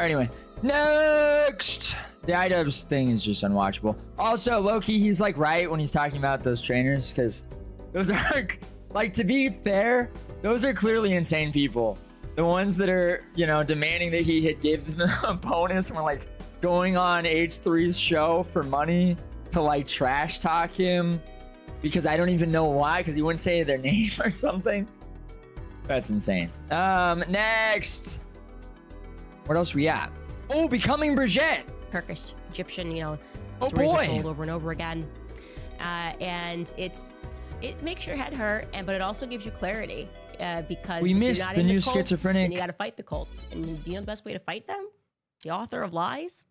Anyway, next. The iDubbbz thing is just unwatchable. Also, low-key, he's like right when he's talking about those trainers, because those are, like, to be fair, those are clearly insane people. The ones that are, you know, demanding that he had given them a bonus and were like going on H3's show for money to like trash talk him because I don't even know why, because he wouldn't say their name or something. That's insane. Next. What else we at? Oh, becoming Brigitte. Turkish, Egyptian, you know, Oh stories are boy. told over and over again. And it makes your head hurt, but it also gives you clarity. Because We if you're missed not the into new cults, schizophrenic. then you got to fight the cults. And do you know the best way to fight them? The author of lies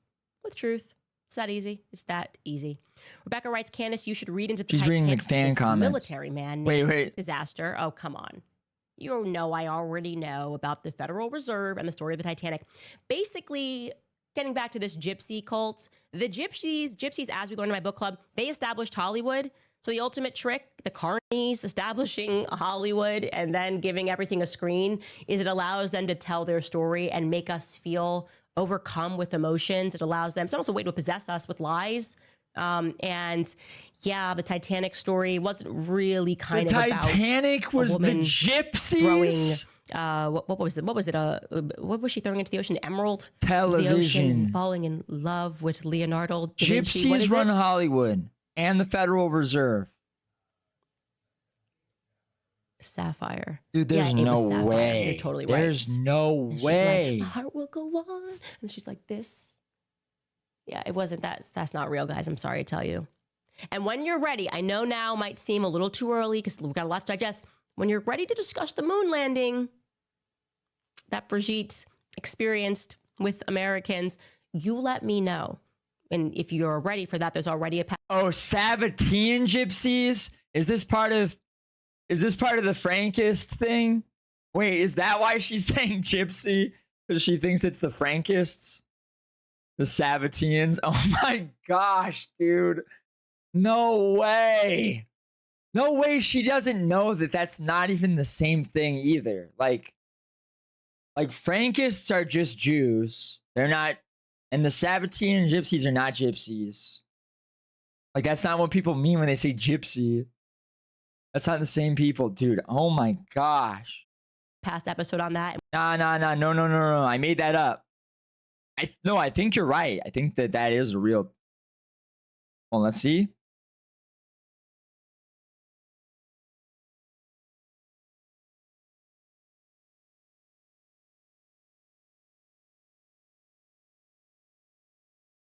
with truth. It's that easy. It's that easy. Rebecca writes, Candace, you should read into the She's reading the Titanic, fan this comments. military man Wait, named wait. disaster. Oh, come on. You know I already know about the Federal Reserve and the story of the Titanic. Basically, getting back to this gypsy cult, the gypsies, as we learned in my book club, they established Hollywood. So the ultimate trick, the carnies establishing Hollywood and then giving everything a screen, is it allows them to tell their story and make us feel overcome with emotions. It allows them, it's almost a way to possess us with lies. And yeah, the Titanic story wasn't really kind of about Titanic was the woman gypsies. what was it? What was she throwing into the ocean? Emerald? Television. The ocean, falling in love with Leonardo da Vinci. What Gypsies is run it? Hollywood and the Federal Reserve. Sapphire. Dude, there's it was no Sapphire. way. You're totally right. There's no And way. she's like, my heart will go on. And she's like, this. Yeah, it wasn't that. That's not real, guys. I'm sorry to tell you. And when you're ready, I know now might seem a little too early because we've got a lot to digest. When you're ready to discuss the moon landing that Brigitte experienced with Americans, you let me know. And if you're ready for that, there's already a path. Oh, Sabbatean gypsies? Is this part of the Frankist thing? Wait, is that why she's saying gypsy? Because she thinks it's the Frankists? The Sabbateans? Oh my gosh, dude. No way. No way she doesn't know that that's not even the same thing either. Like Frankists are just Jews. They're not, and the Sabbatean gypsies are not gypsies. Like, that's not what people mean when they say gypsy. That's not the same people, dude. Oh my gosh. Past episode on that. Nah. No. I made that up. I think you're right. I think that is a real. Well, let's see.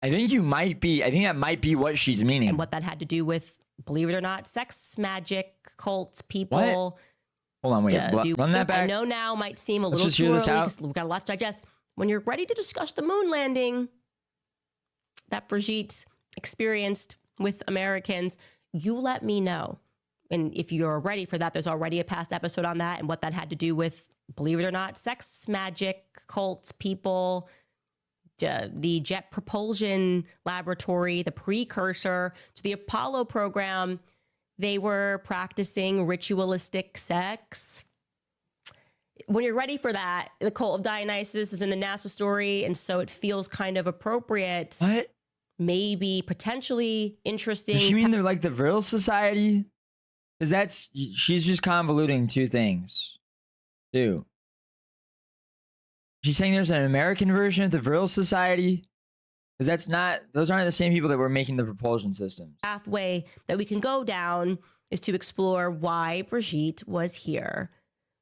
I think that might be what she's meaning. And what that had to do with, believe it or not, sex, magic, cults, people. What? Hold on, wait. Run that back. I know now might seem a Let's little just too hear early this out. because we've got a lot to digest. When you're ready to discuss the moon landing that Brigitte experienced with Americans, you let me know. And if you're ready for that, there's already a past episode on that and what that had to do with, believe it or not, sex, magic, cults, people, the Jet Propulsion Laboratory, the precursor to the Apollo program. They were practicing ritualistic sex. When you're ready for that, the cult of Dionysus is in the NASA story, and so it feels kind of appropriate. What? Maybe potentially interesting. Does she mean they're like the Vril Society? Because she's just convoluting two things. Two. She's saying there's an American version of the Vril Society? Because those aren't the same people that were making the propulsion systems. Pathway that we can go down is to explore why Brigitte was here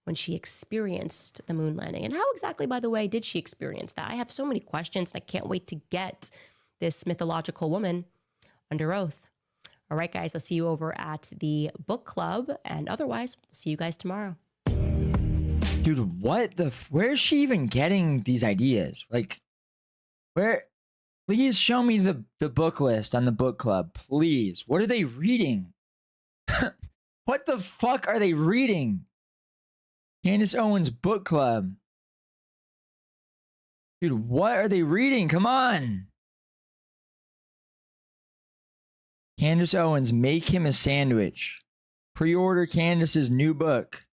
when she experienced the moon landing. And how exactly, by the way, did she experience that? I have so many questions, and I can't wait to get this mythological woman under oath. All right, guys, I'll see you over at the book club, and otherwise, see you guys tomorrow. Dude, where is she even getting these ideas? Like, please show me the book list on the book club, please. What are they reading? What the fuck are they reading? Candance Owens book club. Dude, what are they reading? Come on. Candance Owens, Make Him a Sandwich. Pre-order Candace's new book.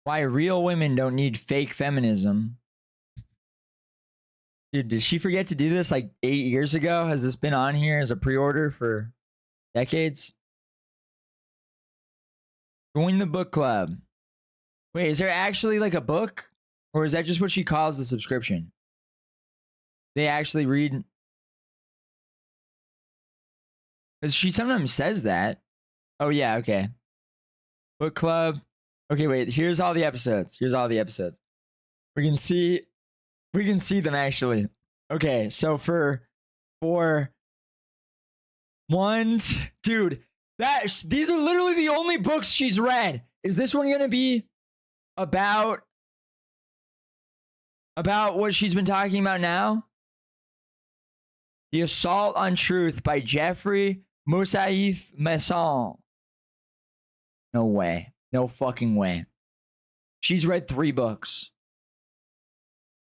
Why real women don't need fake feminism. Dude, did she forget to do this like 8 years ago? Has this been on here as a pre-order for decades? Join the book club. Wait, is there actually like a book? Or is that just what she calls the subscription? They actually read? Because she sometimes says that. Oh yeah, okay. Book club. Okay, wait, here's all the episodes. Here's all the episodes. We can see them actually. Okay, so for one, dude, these are literally the only books she's read. Is this one gonna be about what she's been talking about now? The Assault on Truth by Jeffrey Moussaïf Masson. No way. No fucking way. She's read 3 books.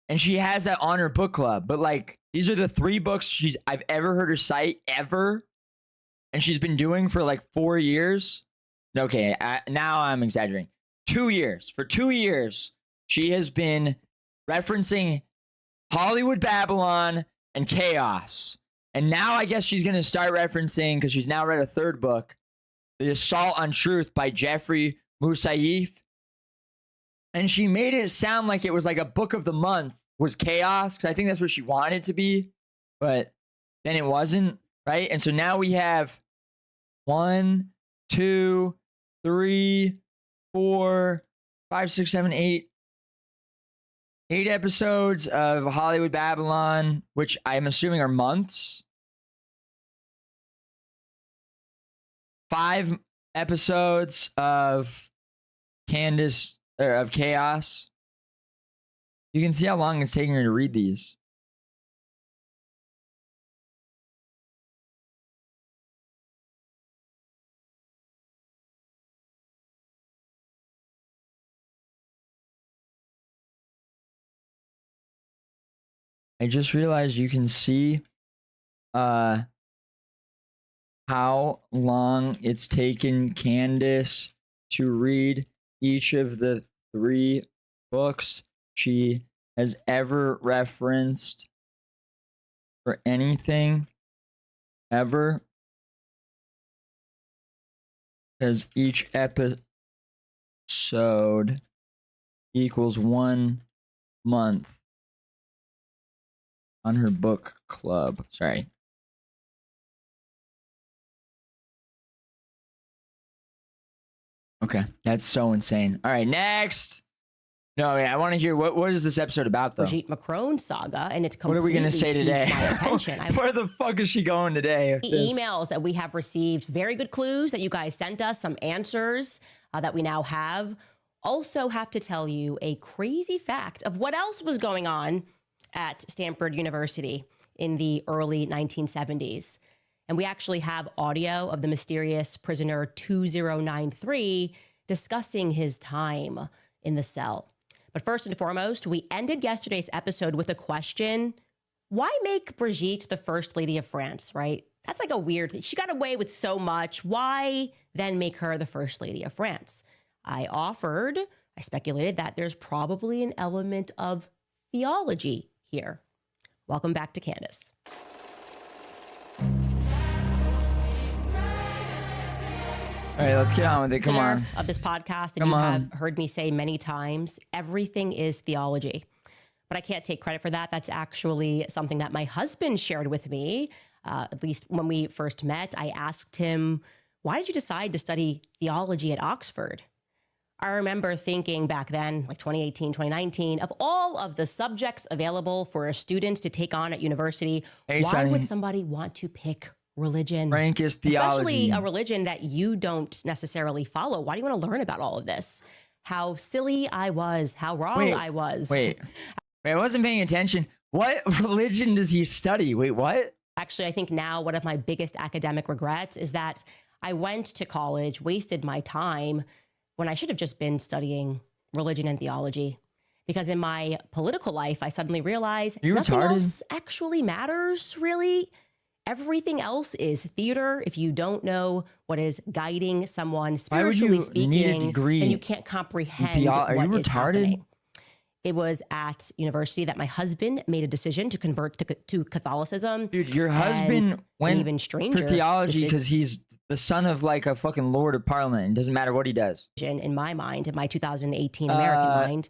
And she has that on her book club. But like, these are the 3 books I've ever heard her cite ever. And she's been doing for like 4 years. Okay, now I'm exaggerating. 2 years. For 2 years, she has been referencing Hollywood Babylon and Chaos. And now I guess she's going to start referencing, because she's now read a 3rd book, The Assault on Truth by Jeffrey Moussaïf. And she made it sound like it was like a book of the month was Chaos, because I think that's what she wanted it to be. But then it wasn't, right? And so now we have 1, 2, 3, 4, 5, 6, 7, 8 episodes of Hollywood Babylon, which I'm assuming are months. 5 episodes of Candace, or of Chaos. You can see how long it's taking her to read these. I just realized you can see how long it's taken Candace to read each of the 3 books she has ever referenced for anything ever. Because each episode equals 1 month on her book club. Sorry. Okay, that's so insane. All right, next. No, yeah, I want to hear what is this episode about, though? Brigitte Macron saga, and it What are we completely gonna say today? piqued my attention. Where the fuck is she going today? Emails that we have received, very good clues that you guys sent us, some answers that we now have. Also have to tell you a crazy fact of what else was going on at Stanford University in the early 1970s. And we actually have audio of the mysterious prisoner 2093 discussing his time in the cell. But first and foremost, we ended yesterday's episode with a question: why make Brigitte the First Lady of France, right? That's like a weird thing. She got away with so much. Why then make her the First Lady of France? I speculated that there's probably an element of theology here. Welcome back to Candace. All right, let's get on with it. Come on. Of this podcast that you have heard me say many times, everything is theology. But I can't take credit for that. That's actually something that my husband shared with me. At least when we first met, I asked him, why did you decide to study theology at Oxford? I remember thinking back then, like 2018, 2019, of all of the subjects available for a student to take on at university, why would somebody want to pick religion? Rank is theology. Especially a religion that you don't necessarily follow. Why do you want to learn about all of this? How silly I was, how wrong I was. Wait, I wasn't paying attention. What religion does he study? Wait, what? Actually, I think now one of my biggest academic regrets is that I went to college, wasted my time, when I should have just been studying religion and theology. Because in my political life, I suddenly realized nothing else actually matters, really. Everything else is theater. If you don't know what is guiding someone Why would spiritually you speaking, need a degree then you can't comprehend Are you what is retarded? happening. It was at university that my husband made a decision to convert to Catholicism. Dude, your husband went even stranger for theology because he's the son of like a fucking lord of parliament. It doesn't matter what he does. In my mind, in my 2018 American mind,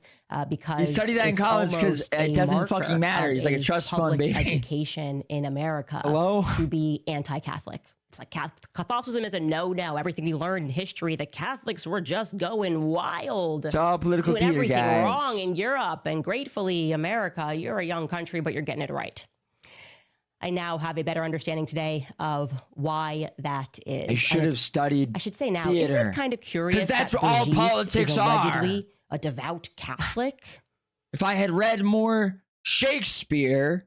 because he studied that in college because it doesn't fucking matter. He's like a trust fund baby. Education in America to be anti-Catholic. It's like Catholicism is a no-no. Everything you learn in history, the Catholics were just going wild. It's all political doing theater, everything guys. wrong in Europe. And gratefully, America, you're a young country, but you're getting it right. I now have a better understanding today of why that is. I should have studied. I should say now, theater. isn't it kind of curious that's that what all Brigitte politics is allegedly a devout Catholic? If I had read more Shakespeare,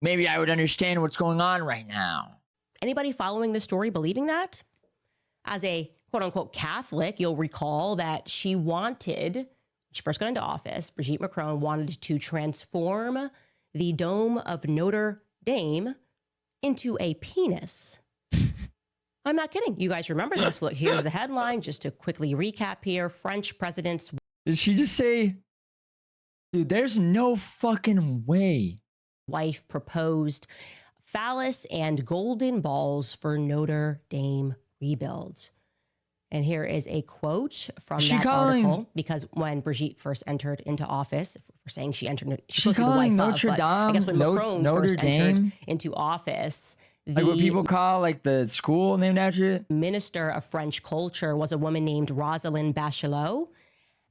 maybe I would understand what's going on right now. Anybody following this story believing that? As a quote-unquote Catholic, you'll recall that she first got into office, Brigitte Macron wanted to transform the Dome of Notre Dame into a penis. I'm not kidding. You guys remember this. Look, here's the headline. Just to quickly recap here. French president's... Did she just say, dude, there's no fucking way. Wife proposed phallus and golden balls for Notre Dame rebuild. And here is a quote from that article, because when Brigitte first entered into office, if we're saying she's supposed to be the wife Notre of, Dame, but I guess when Macron Notre first Dame? entered into office, Like what people call like the school named after it? Minister of French culture was a woman named Rosalind Bachelot.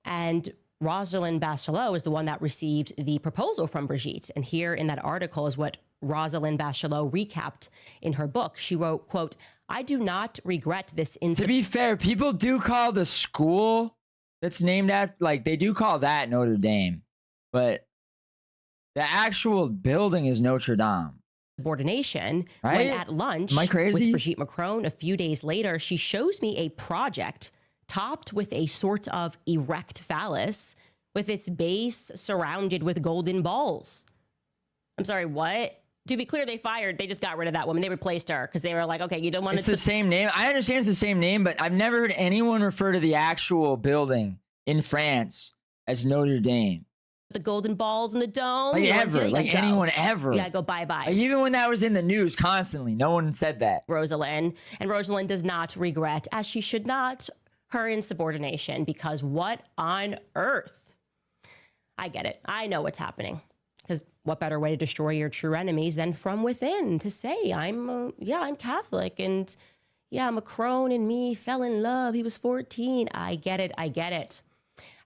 And Rosalind Bachelot is the one that received the proposal from Brigitte. And here in that article is what Rosalind Bachelot recapped in her book. She wrote, quote, "I do not regret this incident." To be fair, people do call the school that's named after, like they do call that Notre Dame, but the actual building is Notre Dame. Subordination. Right? When at lunch Am I crazy? with Brigitte Macron a few days later, she shows me a project topped with a sort of erect phallus with its base surrounded with golden balls. I'm sorry, what? To be clear, they just got rid of that woman. They replaced her because they were like, okay, you don't want It's the same name. I understand it's the same name, but I've never heard anyone refer to the actual building in France as Notre Dame. the golden balls in the dome. Like You wanna do ever, it? like go. anyone ever. Yeah, go bye-bye. Like, even when that was in the news constantly, no one said that. Rosalind. And Rosalind does not regret, as she should not, her insubordination, because what on earth? I get it. I know what's happening. Because what better way to destroy your true enemies than from within, to say, I'm Catholic, and yeah, Macron and me fell in love. He was 14. I get it. I get it.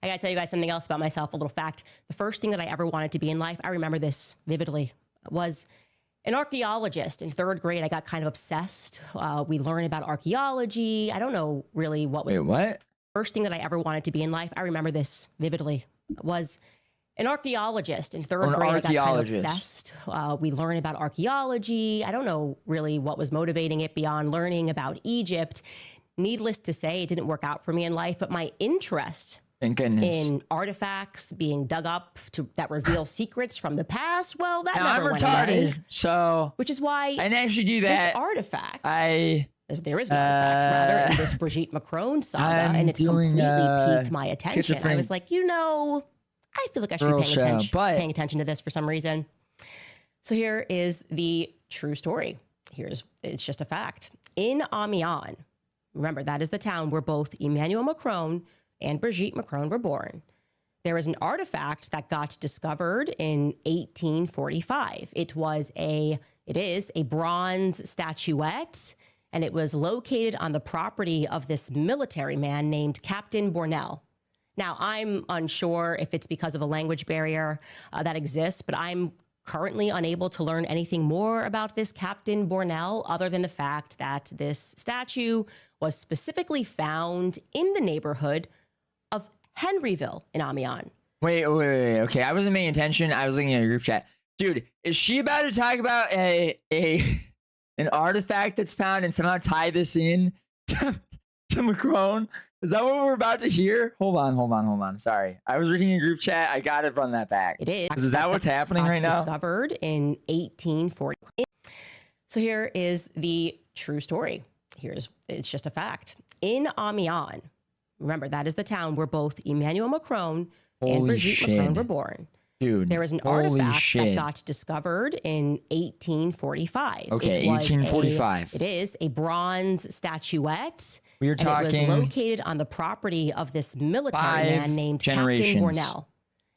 I got to tell you guys something else about myself, a little fact. The first thing that I ever wanted to be in life, I remember this vividly, was an archaeologist. In third grade, I got kind of obsessed. We learned about archaeology. I don't know really what was... Wait, what? First thing that I ever wanted to be in life, I remember this vividly, was an archaeologist. In third grade, I got kind of obsessed. We learned about archaeology. I don't know really what was motivating it beyond learning about Egypt. Needless to say, it didn't work out for me in life, but my interest Thank goodness. in artifacts being dug up that reveal secrets from the past, well, that Now, never I'm went retarded, away. so Which is why I didn't actually do this that. artifact... There is an artifact, rather, in this Brigitte Macron saga, and it completely piqued my attention. I was like, you know, I feel like I should be paying attention to this for some reason. So here is the true story. It's just a fact. In Amiens, remember, that is the town where both Emmanuel Macron and Brigitte Macron were born. There is an artifact that got discovered in 1845. It is a bronze statuette, and it was located on the property of this military man named Captain Bournel. Now, I'm unsure if it's because of a language barrier that exists, but I'm currently unable to learn anything more about this Captain Bournel other than the fact that this statue was specifically found in the neighborhood of Henryville in Amiens. Wait. Okay, I wasn't paying attention. I was looking at a group chat. Dude, is she about to talk about an artifact that's found and somehow tie this in to Macron? Is that what we're about to hear? Hold on. Sorry. I was reading a group chat. I got to run that back. It is. Is that what's happening right now? Discovered in 1840. So here is the true story. It's just a fact. In Amiens, remember, that is the town where both Emmanuel Macron and Brigitte Macron were born. Dude, there was an artifact that got discovered in 1845. Okay, 1845. It is a bronze statuette. We're talking. It was located on the property of this military man named Captain Bournel.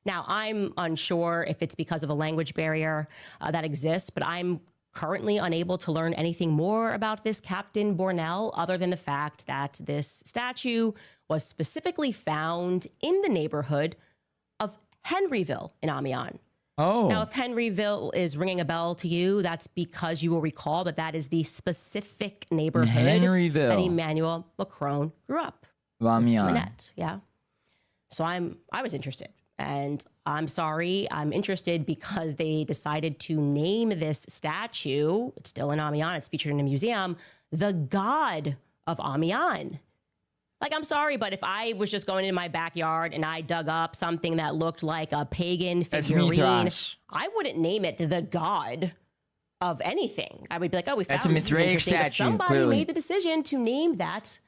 Now, I'm unsure if it's because of a language barrier that exists, but I'm currently unable to learn anything more about this Captain Bournel other than the fact that this statue was specifically found in the neighborhood of Henryville in Amiens. Oh. Now, if Henryville is ringing a bell to you, that's because you will recall that that is the specific neighborhood that Emmanuel Macron grew up. Amiens. Yeah. So I was interested. And I'm sorry, I'm interested because they decided to name this statue, it's still in Amiens, it's featured in a museum, the God of Amiens. Like, I'm sorry, but if I was just going into my backyard and I dug up something that looked like a pagan figurine, I wouldn't name it the God of anything. I would be like, oh, we found this is interesting, but somebody made the decision to name that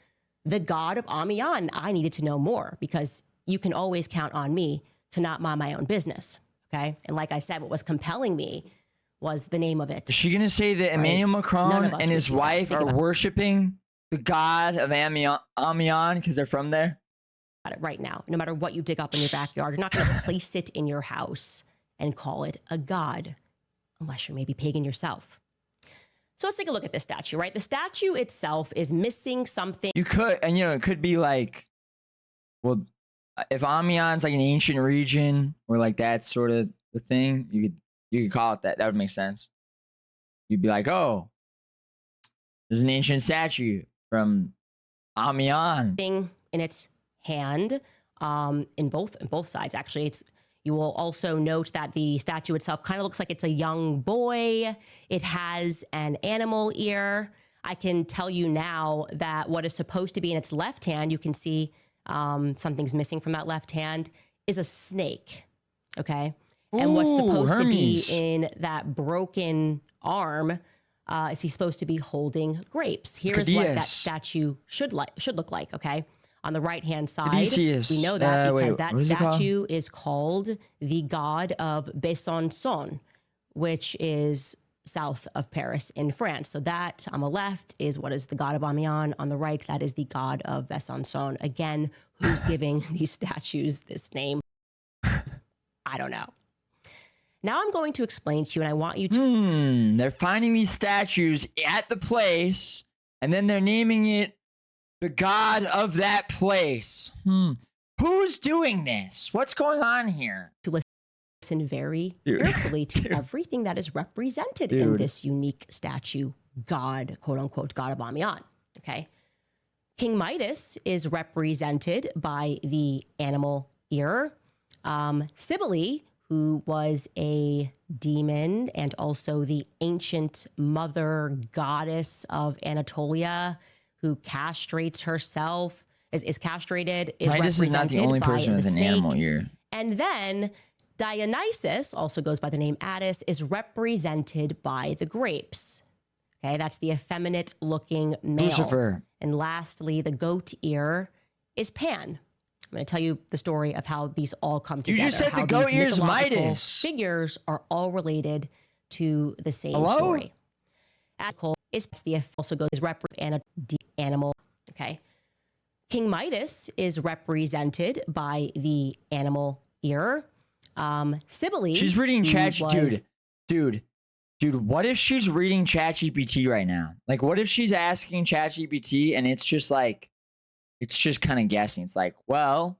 the God of Amiens. I needed to know more because you can always count on me to not mind my own business, okay? And like I said, what was compelling me was the name of it. Is she going to say that Emmanuel Macron and his wife are worshiping the God of Amiens because they're from there? It right now, no matter what you dig up in your backyard, you're not going to place it in your house and call it a god, unless you're maybe pagan yourself. So let's take a look at this statue, right? The statue itself is missing something. You could, and it could be like, well, if Amiens like an ancient region or like that's sort of the thing, you could call it that. That would make sense. You'd be like, oh, there's an ancient statue from Amiens. Thing in its hand, in both sides actually. You will also note that the statue itself kind of looks like it's a young boy. It has an animal ear. I can tell you now that what is supposed to be in its left hand, you can see something's missing from that left hand, is a snake, okay? And what's supposed to be in that broken arm is he's supposed to be holding grapes. Here's what that statue should look like, okay? On the right-hand side, we know that because that statue is called the God of Besançon, which is south of Paris in France. So that on the left is what is the God of Amiens. On the right, that is the God of Besançon. Again, who's giving these statues this name? I don't know. Now I'm going to explain to you, and I want you to... They're finding these statues at the place, and then they're naming it the God of that place. Who's doing this? What's going on here? To listen very carefully to everything that is represented in this unique statue, God, quote unquote, God of Amiens. Okay. King Midas is represented by the animal ear. Cybele, who was a demon and also the ancient mother goddess of Anatolia, who castrates herself, is castrated, is Midas represented is not the only by person the with an snake. animal ear. And then Dionysus, also goes by the name Attis, is represented by the grapes. Okay, that's the effeminate looking male. Lucifer. And lastly, the goat ear is Pan. I'm going to tell you the story of how these all come together. You just said the goat ear is Midas. Figures are all related to the same story. Is the also goes represent animal. Okay, King Midas is represented by the animal ear. Cybele. She's reading dude. What if she's reading ChatGPT right now? Like, what if she's asking ChatGPT and it's just like, it's just kind of guessing. It's like, well,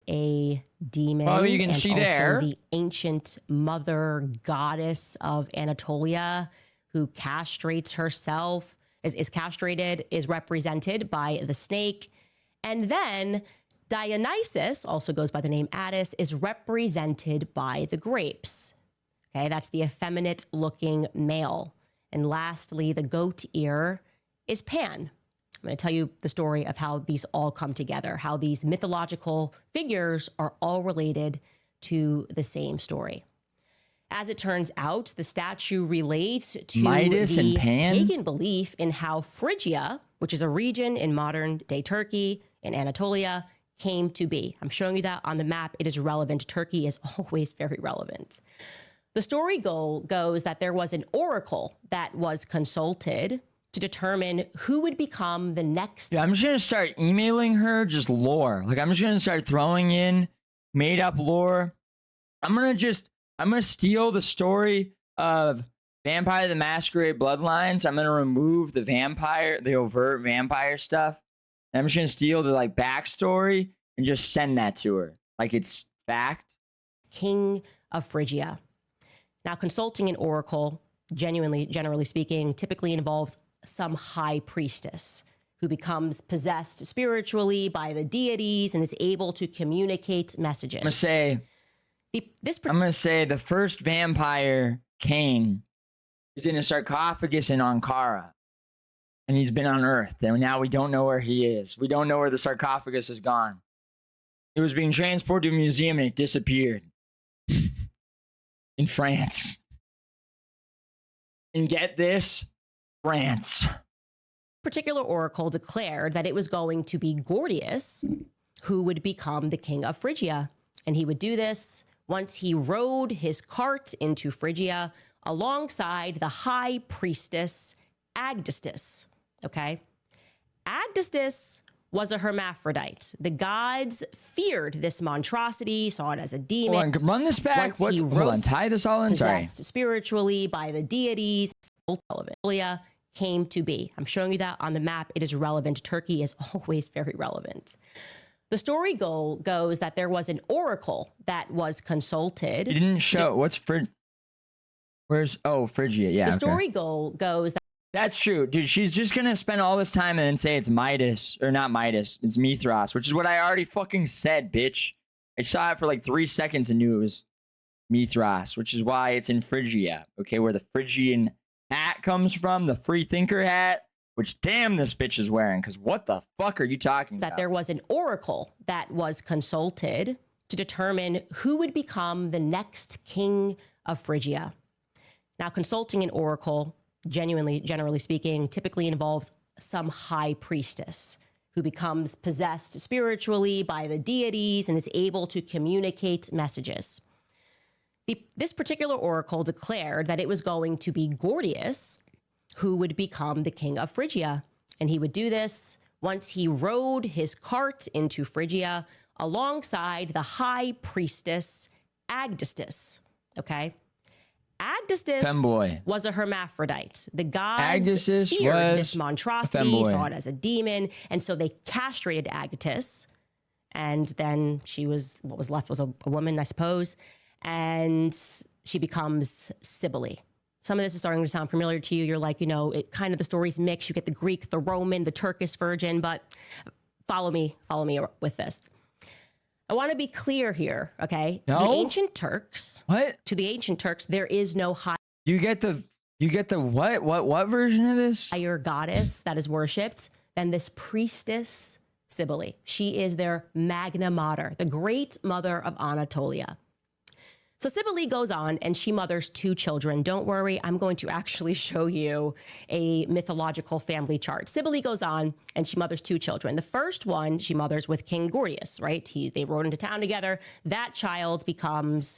a demon. Oh, you can and see also there the ancient mother goddess of Anatolia, who castrates herself, is castrated, is represented by the snake. And then Dionysus, also goes by the name Attis, is represented by the grapes. Okay, that's the effeminate looking male. And lastly, the goat ear is Pan. I'm going to tell you the story of how these all come together, how these mythological figures are all related to the same story. As it turns out, the statue relates to Midas and the Pan? pagan belief in how Phrygia, which is a region in modern-day Turkey in Anatolia, came to be. I'm showing you that on the map. It is relevant. Turkey is always very relevant. The story goes that there was an oracle that was consulted to determine who would become the next. Yeah, I'm just going to start emailing her just lore. Like, I'm just going to start throwing in made up lore. I'm going to steal the story of Vampire the Masquerade Bloodlines. I'm going to remove the overt vampire stuff. And I'm just going to steal the like backstory and just send that to her. Like it's fact. King of Phrygia. Now, consulting an oracle, generally speaking, typically involves some high priestess who becomes possessed spiritually by the deities and is able to communicate messages. I'm going to say the first vampire king is in a sarcophagus in Ankara. And he's been unearthed. And now we don't know where he is. We don't know where the sarcophagus has gone. It was being transported to a museum and it disappeared. In France. And get this, France. Particular oracle declared that it was going to be Gordius who would become the king of Phrygia. And he would do this once he rode his cart into Phrygia alongside the high priestess Agdistis. Okay? Agdistis was a hermaphrodite. The gods feared this monstrosity, saw it as a demon. Hold on, run this back. Hold on, tie this all in. Sorry. Possessed spiritually by the deities, came to be. I'm showing you that on the map. It is relevant. Turkey is always very relevant. The story goes that there was an oracle that was consulted. You didn't show. What's Phrygia? Yeah. The story goes that. That's true, dude. She's just gonna spend all this time and then say it's Midas, or not Midas, it's Mithras, which is what I already fucking said, bitch. I saw it for like 3 seconds and knew it was Mithras, which is why it's in Phrygia, okay, where the Phrygian hat comes from, the free thinker hat, which damn this bitch is wearing, because what the fuck are you talking about? That there was an oracle that was consulted to determine who would become the next king of Phrygia. Now, consulting an oracle, generally speaking, typically involves some high priestess who becomes possessed spiritually by the deities and is able to communicate messages. This particular oracle declared that it was going to be Gordius who would become the king of Phrygia. And he would do this once he rode his cart into Phrygia alongside the high priestess Agdistis. Okay? Agdistis was a hermaphrodite. The gods feared this monstrosity, saw it as a demon, and so they castrated Agdistis. And then what was left was a woman, I suppose, and she becomes Cybele. Some of this is starting to sound familiar to you. You're like, it kind of the stories mix. You get the Greek, the Roman, the Turkish virgin, but follow me with this. I want to be clear here, okay? No? The ancient Turks. What? To the ancient Turks, there is no You get the what version of this? higher goddess that is worshipped than this priestess Cybele. She is their magna mater, the great mother of Anatolia. So Cybele goes on and she mothers 2 children. Don't worry, I'm going to actually show you a mythological family chart. Cybele goes on and she mothers 2 children. The first one she mothers with King Gordius, right? They rode into town together. That child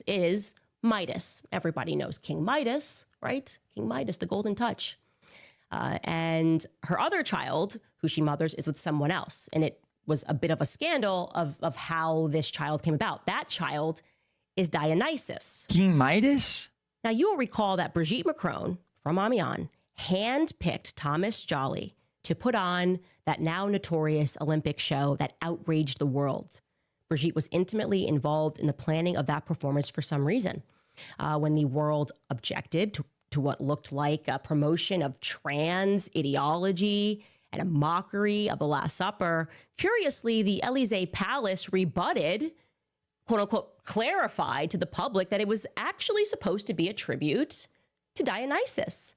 is Midas. Everybody knows King Midas, right? King Midas, the golden touch. And her other child, who she mothers, is with someone else. And it was a bit of a scandal of how this child came about. That child is Dionysus. King Midas? Now, you will recall that Brigitte Macron from Amiens handpicked Thomas Jolly to put on that now notorious Olympic show that outraged the world. Brigitte was intimately involved in the planning of that performance for some reason. When the world objected to what looked like a promotion of trans ideology and a mockery of the Last Supper, curiously, the Élysée Palace rebutted, quote unquote, clarified to the public that it was actually supposed to be a tribute to Dionysus,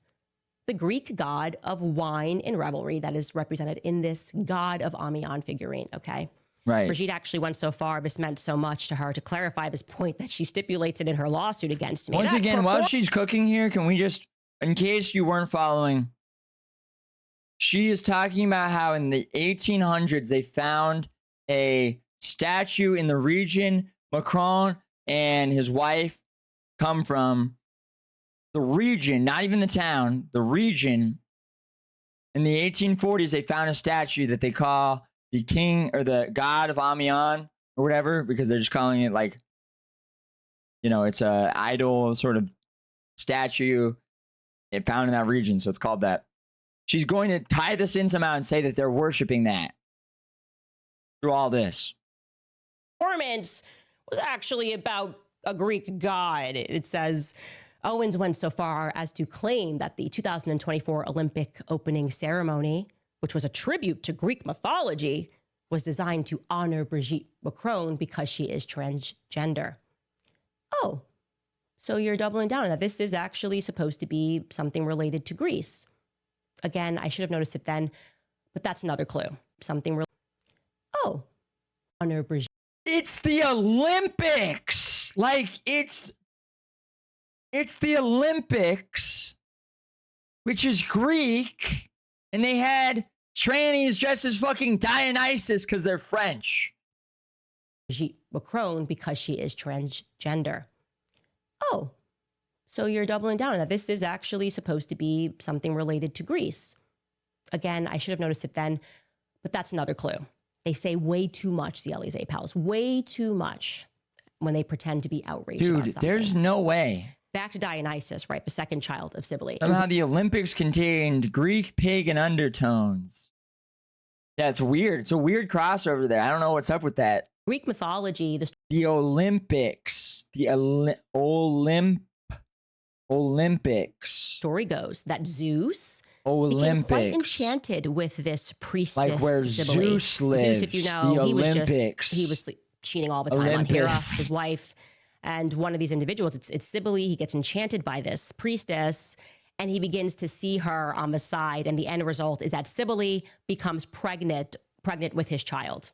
the Greek god of wine and revelry that is represented in this god of Amiens figurine, okay? Right. Brigitte actually went so far, this meant so much to her to clarify this point that she stipulated in her lawsuit against me. Once again, while she's cooking here, can we just, in case you weren't following, she is talking about how in the 1800s they found a statue in the region Macron and his wife come from. The region, not even the town, the region. In the 1840s, they found a statue that they call the king or the god of Amiens or whatever, because they're just calling it like, you know, it's a idol sort of statue it found in that region. So it's called that. She's going to tie this in somehow and say that they're worshiping that through all this. Performance was actually about a Greek god. It says Owens went so far as to claim that the 2024 Olympic opening ceremony, which was a tribute to Greek mythology, was designed to honor Brigitte Macron because she is transgender. Oh, so you're doubling down on that. This is actually supposed to be something related to Greece. Again, I should have noticed it then, but that's another clue. Oh, honor Brigitte. It's the Olympics. Like, it's the Olympics, which is Greek, and they had trannies dressed as fucking Dionysus because they're French. Brigitte Macron because she is transgender. Oh, so you're doubling down on that. This is actually supposed to be something related to Greece. Again, I should have noticed it then, but that's another clue. They say way too much, the Elysee Palace, way too much when they pretend to be outraged about Dude, something. there's no way. Back to Dionysus, right? The second child of Cybele. Somehow the Olympics contained Greek pagan undertones. Yeah, it's weird. It's a weird crossover there. I don't know what's up with that. Greek mythology, The Olympics. The Olympics. story goes that Zeus Olympics. became quite enchanted with this priestess. Like where Cybele. Zeus lives. Zeus, if you know, the he Olympics. was cheating all the time on Hera, Olympus. his wife. And one of these individuals, it's Cybele, he gets enchanted by this priestess and he begins to see her on the side. And the end result is that Cybele becomes pregnant with his child.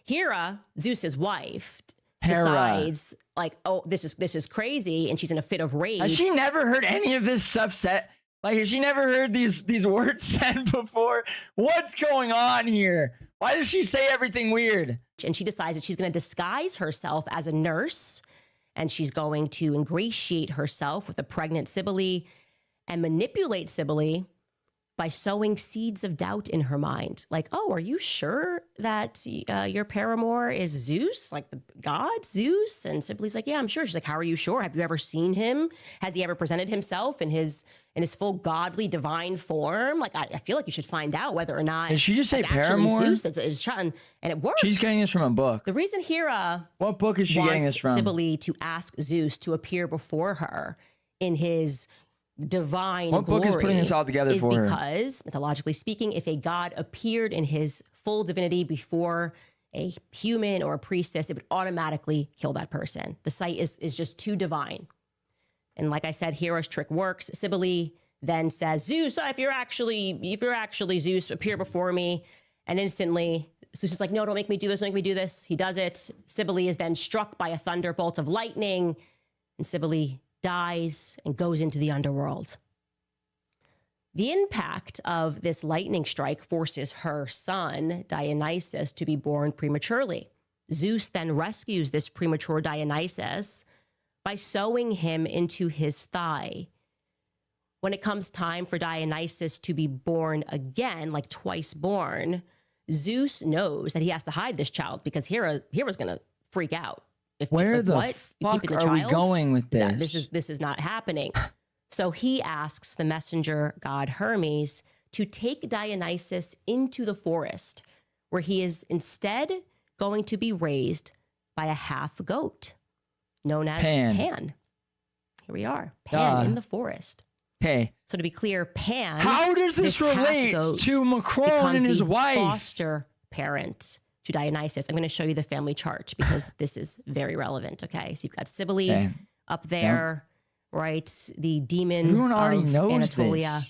Hera, Zeus's wife, decides like, oh, this is crazy. And she's in a fit of rage. Has she never heard any of this stuff said? Like, has she never heard these words said before? What's going on here? Why does she say everything weird? And she decides that she's going to disguise herself as a nurse and she's going to ingratiate herself with a pregnant Cybele and manipulate Cybele by sowing seeds of doubt in her mind. Like, oh, are you sure that your paramour is Zeus, like the god Zeus? And Cybele's like, yeah, I'm sure. She's like, how are you sure? Have you ever seen him? Has he ever presented himself in his full godly divine form? Like, I feel like you should find out whether or not. Did she just say it's actually paramour? Zeus. It's and it works. She's getting this from a book. The reason Hera What book is she getting this from? Cybele to ask Zeus to appear before her in his divine What book is glory putting this all together is for her? because, mythologically speaking, if a god appeared in his full divinity before a human or a priestess, it would automatically kill that person. The sight is just too divine. And like I said, Hera's trick works. Cybele then says, Zeus, if you're actually Zeus, appear before me. And instantly, Zeus is like, no, don't make me do this, don't make me do this. He does it. Cybele is then struck by a thunderbolt of lightning, and Cybele dies and goes into the underworld. The impact of this lightning strike forces her son, Dionysus, to be born prematurely. Zeus then rescues this premature Dionysus by sewing him into his thigh. When it comes time for Dionysus to be born again, like twice born, Zeus knows that he has to hide this child because Hera's going to freak out. Where the fuck are we going with this? This is not happening. So he asks the messenger god Hermes to take Dionysus into the forest, where he is instead going to be raised by a half goat known as Pan. Here we are, Pan in the forest. Okay. So to be clear, Pan. How does this relate to Macron and his wife? Foster parent to Dionysus. I'm going to show you the family chart because this is very relevant. Okay, so you've got Cybele up there, right? The demon Everyone already knows Anatolia.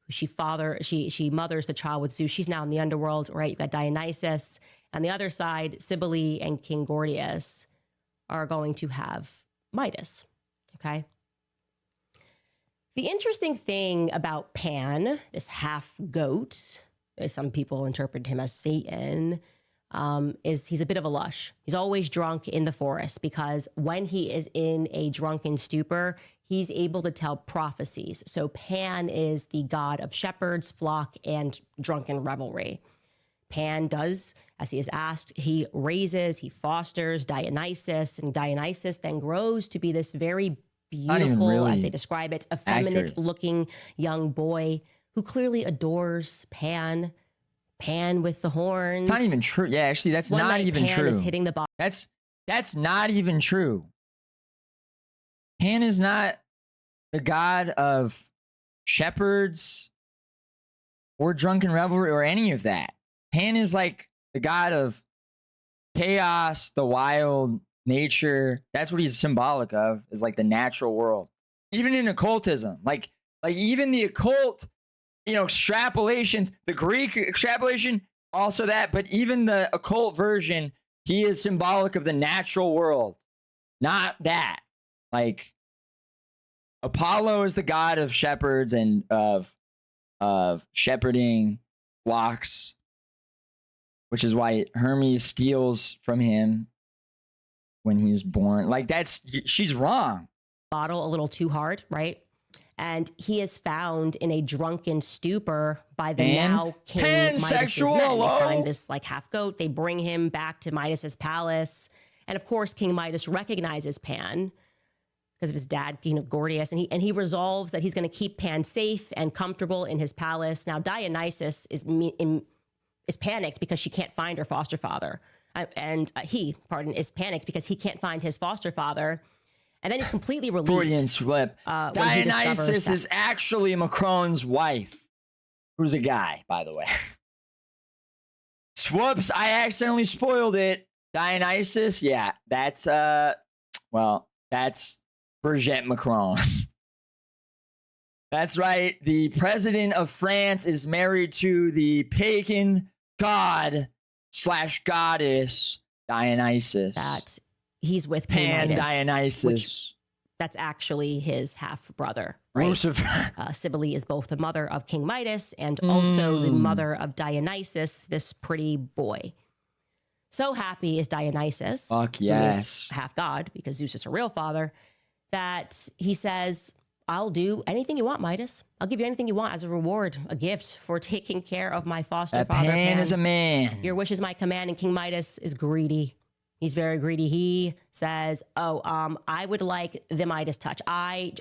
this. She mothers the child with Zeus. She's now in the underworld, right? You've got Dionysus, On the other side, Cybele and King Gordius are going to have Midas, okay? The interesting thing about Pan, this half goat, as some people interpret him as Satan, is he's a bit of a lush. He's always drunk in the forest because when he is in a drunken stupor, he's able to tell prophecies. So Pan is the god of shepherds, flock, and drunken revelry. Pan does, as he is asked, he raises, he fosters Dionysus, and Dionysus then grows to be this very beautiful, really as they describe it, effeminate-looking young boy who clearly adores Pan. Pan with the horns. It's not even true. Yeah, actually, that's One not night even Pan true. is hitting the bottom. That's not even true. Pan is not the god of shepherds or drunken revelry or any of that. Pan is like the god of chaos, the wild nature. That's what he's symbolic of, is like the natural world. Even in occultism, like even the occult, extrapolations, the Greek extrapolation, also that, but even the occult version, he is symbolic of the natural world, not that. Like, Apollo is the god of shepherds and of shepherding flocks, which is why Hermes steals from him when he's born. Like, she's wrong. Bottle a little too hard, right? And he is found in a drunken stupor by the now King Midas's men. They find this like half goat. They bring him back to Midas's palace. And of course, King Midas recognizes Pan because of his dad, King of Gordius. And he resolves that he's going to keep Pan safe and comfortable in his palace. Now, Dionysus is panicked because she can't find her foster father. Is panicked because he can't find his foster father. And then he's completely relieved. Freudian slip. Dionysus is actually Macron's wife, who's a guy, by the way. Whoops, I accidentally spoiled it. Dionysus, yeah, that's Brigitte Macron. That's right. The president of France is married to the pagan god / goddess Dionysus. That he's with King Midas, Dionysus. That's actually his half brother, right? Lucifer. Cybele is both the mother of King Midas and also the mother of Dionysus, this pretty boy. So happy is Dionysus, fuck who yes, is half god because Zeus is her real father, that he says, I'll do anything you want, Midas. I'll give you anything you want as a reward, a gift for taking care of my foster father. Pan is a man. Your wish is my command. And King Midas is greedy. He's very greedy. He says, I would like the Midas touch.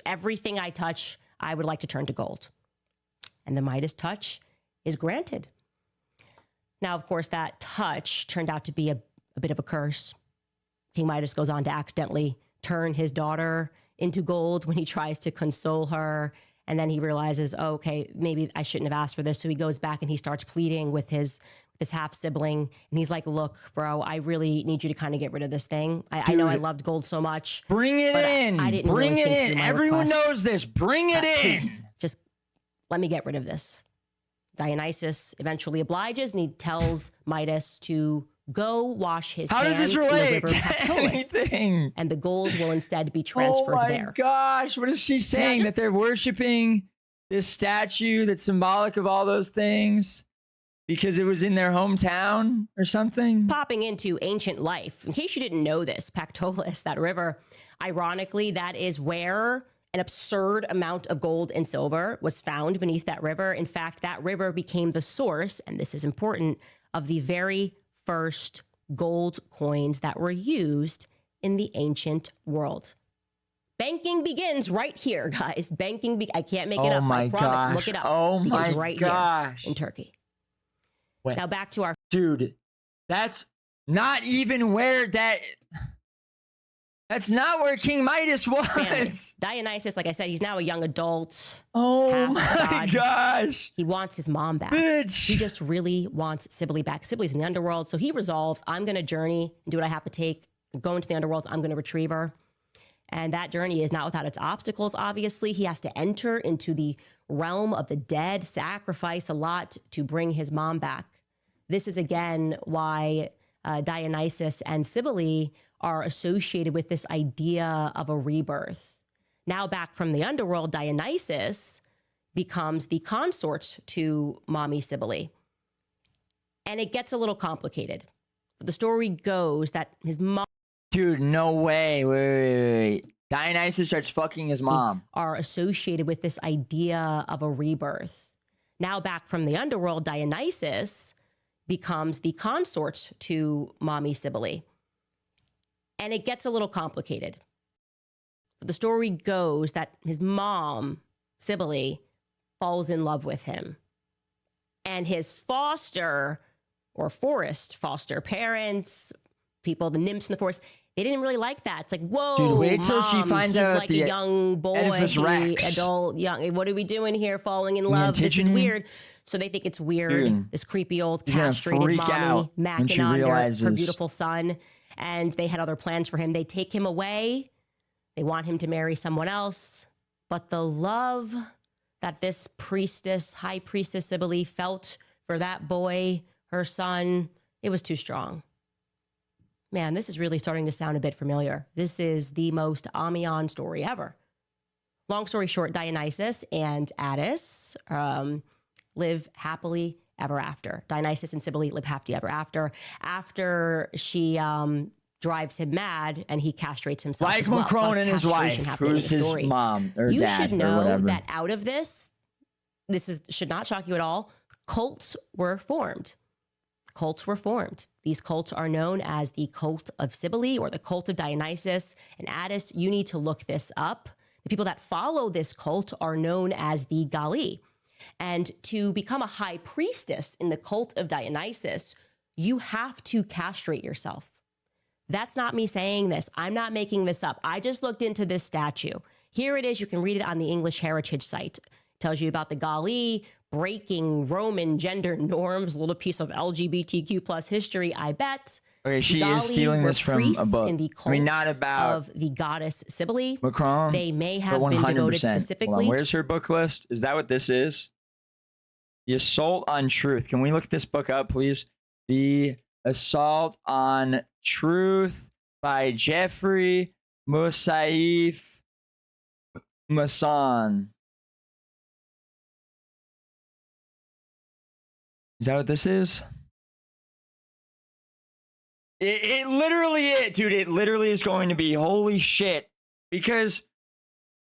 Everything I touch, I would like to turn to gold. And the Midas touch is granted. Now, of course, that touch turned out to be a bit of a curse. King Midas goes on to accidentally turn his daughter into gold when he tries to console her. And then he realizes, okay, maybe I shouldn't have asked for this. So he goes back and he starts pleading with his half sibling. And he's like, look, bro, I really need you to kind of get rid of this thing. I know I loved gold so much. Bring it in. I didn't Bring really it think in. through my Everyone request. knows this. Bring it in. Please, just let me get rid of this. Dionysus eventually obliges and he tells Midas to go wash his hands does this in the relate river to Pactolus. anything? And the gold will instead be transferred there. Oh my gosh, what is she saying? That they're worshiping this statue that's symbolic of all those things because it was in their hometown or something? Popping into ancient life. In case you didn't know this, Pactolus, that river, ironically, that is where an absurd amount of gold and silver was found beneath that river. In fact, that river became the source, and this is important, of the very first gold coins that were used in the ancient world. Banking begins right here, guys. I can't make it up. I promise. Gosh. Look it up. Oh It begins my right gosh. here in Turkey. Wait. Now back to our Dude, that's not even where that's not where King Midas was. family. Dionysus, like I said, he's now a young adult. Oh my God. gosh. He wants his mom back. Bitch. He just really wants Cybele back. Cybele's in the underworld, so he resolves, I'm going to journey and do what I have to take. Go into the underworld, I'm going to retrieve her. And that journey is not without its obstacles, obviously. He has to enter into the realm of the dead, sacrifice a lot to bring his mom back. This is, again, why Dionysus and Cybele are associated with this idea of a rebirth. Now back from the underworld, Dionysus becomes the consort to mommy Cybele. And it gets a little complicated. The story goes that his mom... Dude, no way. Wait. Dionysus starts fucking his mom. Are associated with this idea of a rebirth. Now back from the underworld, Dionysus becomes the consort to mommy Cybele. And it gets a little complicated. The story goes that his mom, Cybele, falls in love with him. And his foster parents, people, the nymphs in the forest, they didn't really like that. It's like, whoa, dude, wait till mom, she finds he's out like a young boy, adult, young. What are we doing here? Falling in love. This is weird. So they think it's weird. Dude, this creepy old castrated mommy macking on her beautiful son. And they had other plans for him. They take him away. They want him to marry someone else. But the love that this high priestess Cybele felt for that boy, her son, it was too strong. Man, this is really starting to sound a bit familiar. This is the most Amion story ever. Long story short, Dionysus and Attis live happily ever after. Dionysus and Cybele live happily ever after. After she drives him mad and he castrates himself like as well. Macron and his wife, who's his mom or you dad should know or whatever. that out of this should not shock you at all, cults were formed. Cults were formed. These cults are known as the cult of Cybele or the cult of Dionysus and Attis. You need to look this up. The people that follow this cult are known as the Gali. And to become a high priestess in the cult of Dionysus, you have to castrate yourself. That's not me saying this. I'm not making this up. I just looked into this statue. Here it is. You can read it on the English Heritage site. It tells you about the Gali breaking Roman gender norms, a little piece of LGBTQ plus history, I bet. Okay, she is stealing this from a book. In the cult not about of the goddess Cybele. Macron. They may have been devoted specifically. Where's her book list? Is that what this is? The Assault on Truth. Can we look this book up, please? The Assault on Truth by Jeffrey Moussaïf Masson. Is that what this is? It literally is, dude. It literally is going to be holy shit, because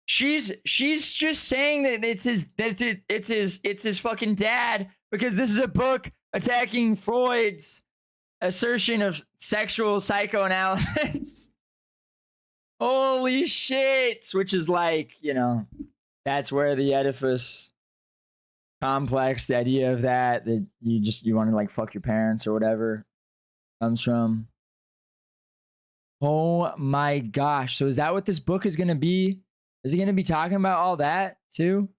she's just saying that it's his fucking dad, because this is a book attacking Freud's assertion of sexual psychoanalysis. Holy shit, which is like, that's where the Oedipus complex, the idea of that you want to like fuck your parents or whatever, comes from. Oh my gosh. So is that what this book is going to be? Is it going to be talking about all that too?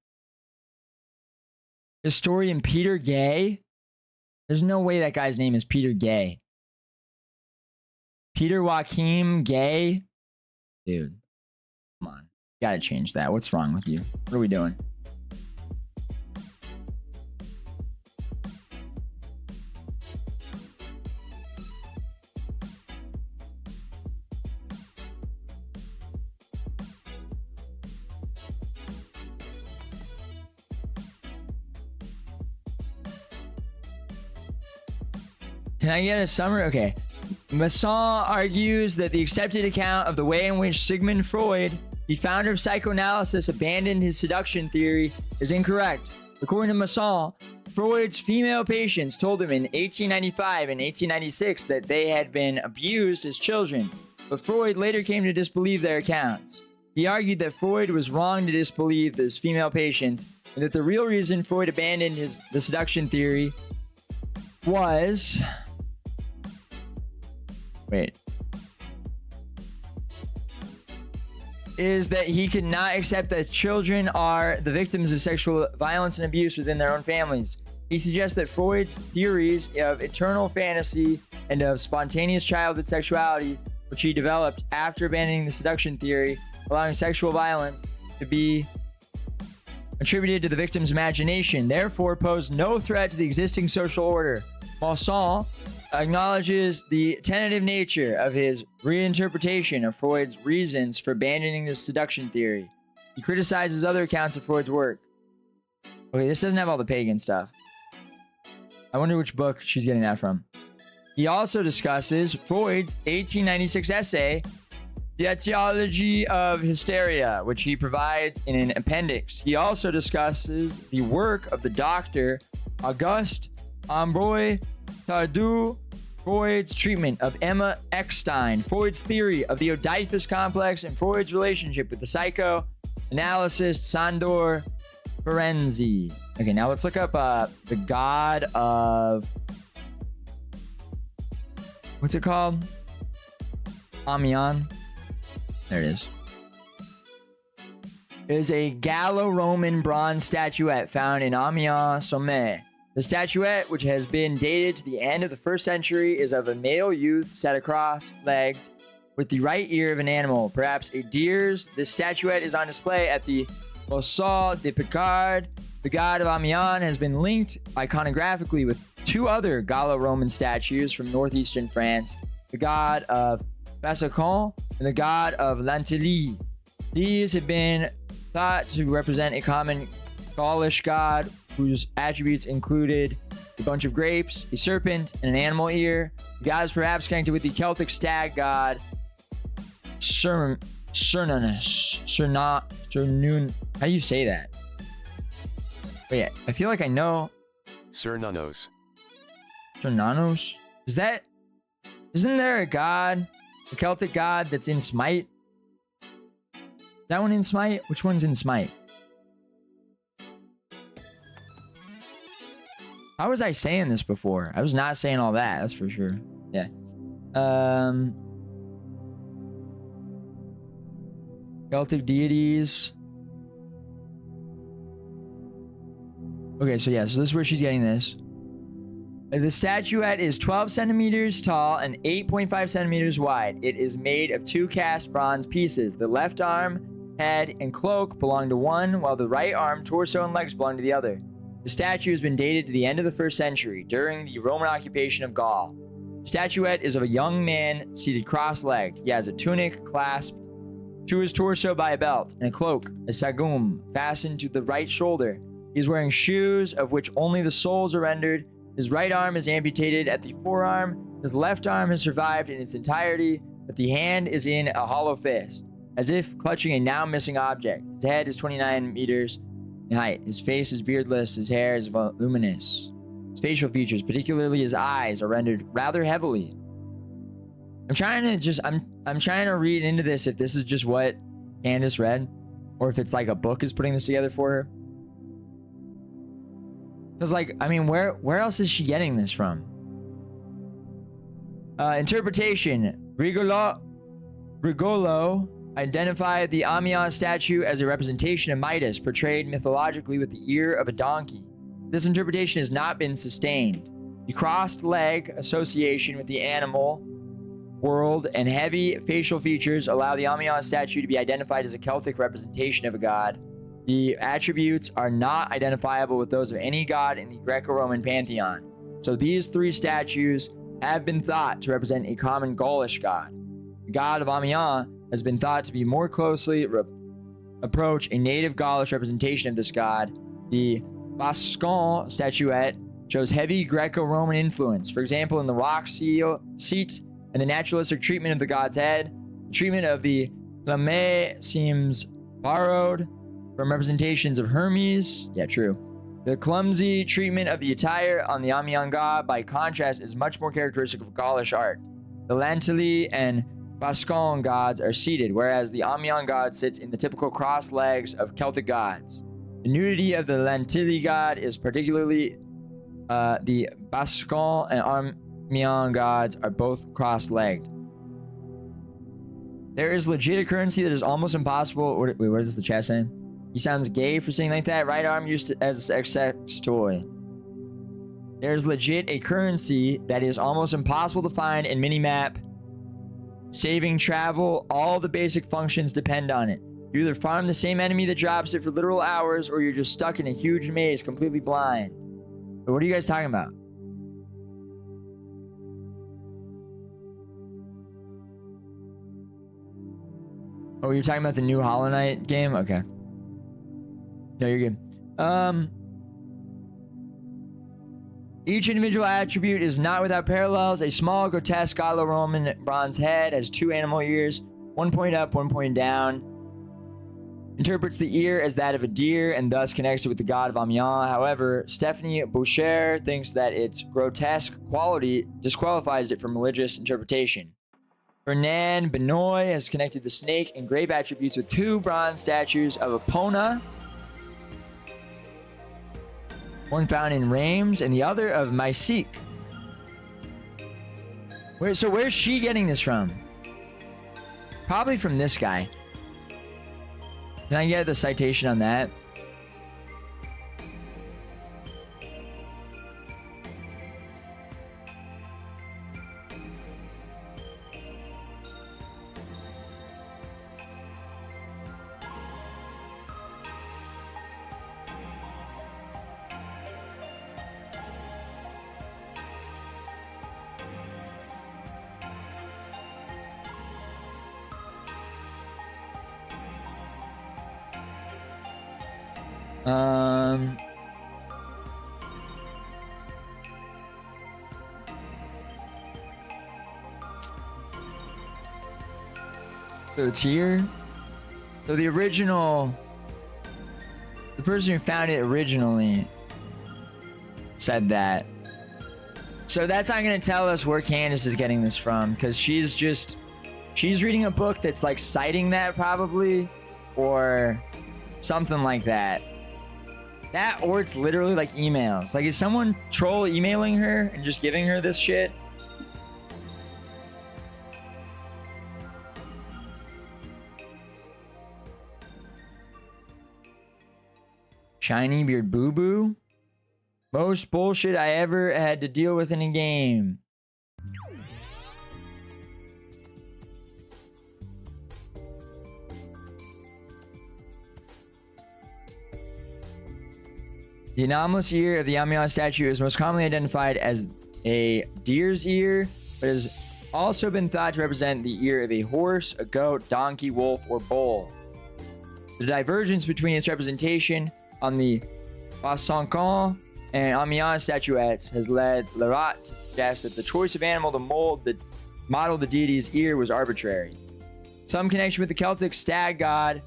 Historian Peter Gay? There's no way that guy's name is Peter Gay. Peter Joachim Gay? Dude, come on. Gotta change that. What's wrong with you? What are we doing? Can I get a summary? Okay. Masson argues that the accepted account of the way in which Sigmund Freud, the founder of psychoanalysis, abandoned his seduction theory is incorrect. According to Masson, Freud's female patients told him in 1895 and 1896 that they had been abused as children, but Freud later came to disbelieve their accounts. He argued that Freud was wrong to disbelieve his female patients, and that the real reason Freud abandoned the seduction theory was... is that he could not accept that children are the victims of sexual violence and abuse within their own families. He suggests that Freud's theories of eternal fantasy and of spontaneous childhood sexuality, which he developed after abandoning the seduction theory, allowing sexual violence to be attributed to the victim's imagination, therefore pose no threat to the existing social order. Masson acknowledges the tentative nature of his reinterpretation of Freud's reasons for abandoning the seduction theory. He criticizes other accounts of Freud's work. Okay, this doesn't have all the pagan stuff. I wonder which book she's getting that from. He also discusses Freud's 1896 essay, The Etiology of Hysteria, which he provides in an appendix. He also discusses the work of the doctor Auguste Ambroise Tardieu, Freud's treatment of Emma Eckstein, Freud's theory of the Oedipus complex, and Freud's relationship with the psychoanalyst Sandor Ferenczi. Okay, now let's look up the god of... What's it called? Amiens. There it is. It is a Gallo-Roman bronze statuette found in Amiens, Somme. The statuette, which has been dated to the end of the 1st century, is of a male youth sat across-legged with the right ear of an animal, perhaps a deer's. This statuette is on display at the Musée de Picard. The god of Amiens has been linked iconographically with 2 other Gallo-Roman statues from northeastern France, the god of Bassacon and the god of Lantilly. These have been thought to represent a common Gaulish god whose attributes included a bunch of grapes, a serpent, and an animal ear. The god is perhaps connected with the Celtic stag god Cernunnos. How do you say that? Wait, I feel like I know. Cernunnos. Cernunnos? Isn't there a god, a Celtic god that's in Smite? Is that one in Smite? Which one's in Smite? How was I saying this before? I was not saying all that, that's for sure. Yeah. Celtic deities. Okay, so yeah, so this is where she's getting this. The statuette is 12 centimeters tall and 8.5 centimeters wide. It is made of 2 cast bronze pieces. The left arm, head, and cloak belong to one, while the right arm, torso, and legs belong to the other. The statue has been dated to the end of the 1st century, during the Roman occupation of Gaul. The statuette is of a young man seated cross-legged. He has a tunic clasped to his torso by a belt, and a cloak, a sagum, fastened to the right shoulder. He is wearing shoes, of which only the soles are rendered. His right arm is amputated at the forearm. His left arm has survived in its entirety, but the hand is in a hollow fist, as if clutching a now missing object. His head is 29 meters in height. His face is beardless. His hair is voluminous. His facial features, particularly his eyes, are rendered rather heavily. I'm trying to read into this if this is just what Candace read, or if it's like a book is putting this together for her. Because, like, I mean, where else is she getting this from? Interpretation. Rigolo identified the Amiens statue as a representation of Midas, portrayed mythologically with the ear of a donkey. This interpretation has not been sustained. The crossed leg association with the animal world and heavy facial features allow the Amiens statue to be identified as a Celtic representation of a god. The attributes are not identifiable with those of any god in the Greco-Roman pantheon. So these 3 statues have been thought to represent a common Gaulish god. The god of Amiens has been thought to be more closely approach a native Gaulish representation of this god. The Bascon statuette shows heavy Greco-Roman influence. For example, in the rock seat and the naturalistic treatment of the god's head, the treatment of the Flamme seems borrowed from representations of Hermes. Yeah, true. The clumsy treatment of the attire on the Amiens god, by contrast, is much more characteristic of Gaulish art. The Lantilly and Bascon gods are seated, whereas the Amiens god sits in the typical crossed legs of Celtic gods. The nudity of the Lantilly god is particularly the Bascon and Amiens gods are both cross-legged. There is legit a currency that is almost impossible. Wait, what is the chat saying? He sounds gay for saying like that. Right arm used as a sex toy. There's legit a currency that is almost impossible to find in minimap. Saving travel, all the basic functions depend on it. You either farm the same enemy that drops it for literal hours, or you're just stuck in a huge maze completely blind. But what are you guys talking about? Oh, you're talking about the new Hollow Knight game? Okay. No, you're good. Each individual attribute is not without parallels. A small, grotesque Gallo-Roman bronze head has 2 animal ears, 1 point up, 1 point down. Interprets the ear as that of a deer and thus connects it with the god of Amiens. However, Stephanie Boucher thinks that its grotesque quality disqualifies it from religious interpretation. Fernand Benoit has connected the snake and grape attributes with 2 bronze statues of Epona, one found in Reims and the other of Mysique. So where's she getting this from? Probably from this guy. Can I get the citation on that? So it's here. So the person who found it originally said that. So that's not going to tell us where Candace is getting this from, because she's reading a book that's like citing that probably, or something like that. That, or it's literally like emails. Like, is someone troll emailing her and just giving her this shit? Shiny Beard Boo Boo? Most bullshit I ever had to deal with in a game. The anomalous ear of the Amiens statue is most commonly identified as a deer's ear, but has also been thought to represent the ear of a horse, a goat, donkey, wolf, or bull. The divergence between its representation on the Bassancan and Amiens statuettes has led Lerat to suggest that the choice of animal to model the deity's ear was arbitrary. Some connection with the Celtic stag god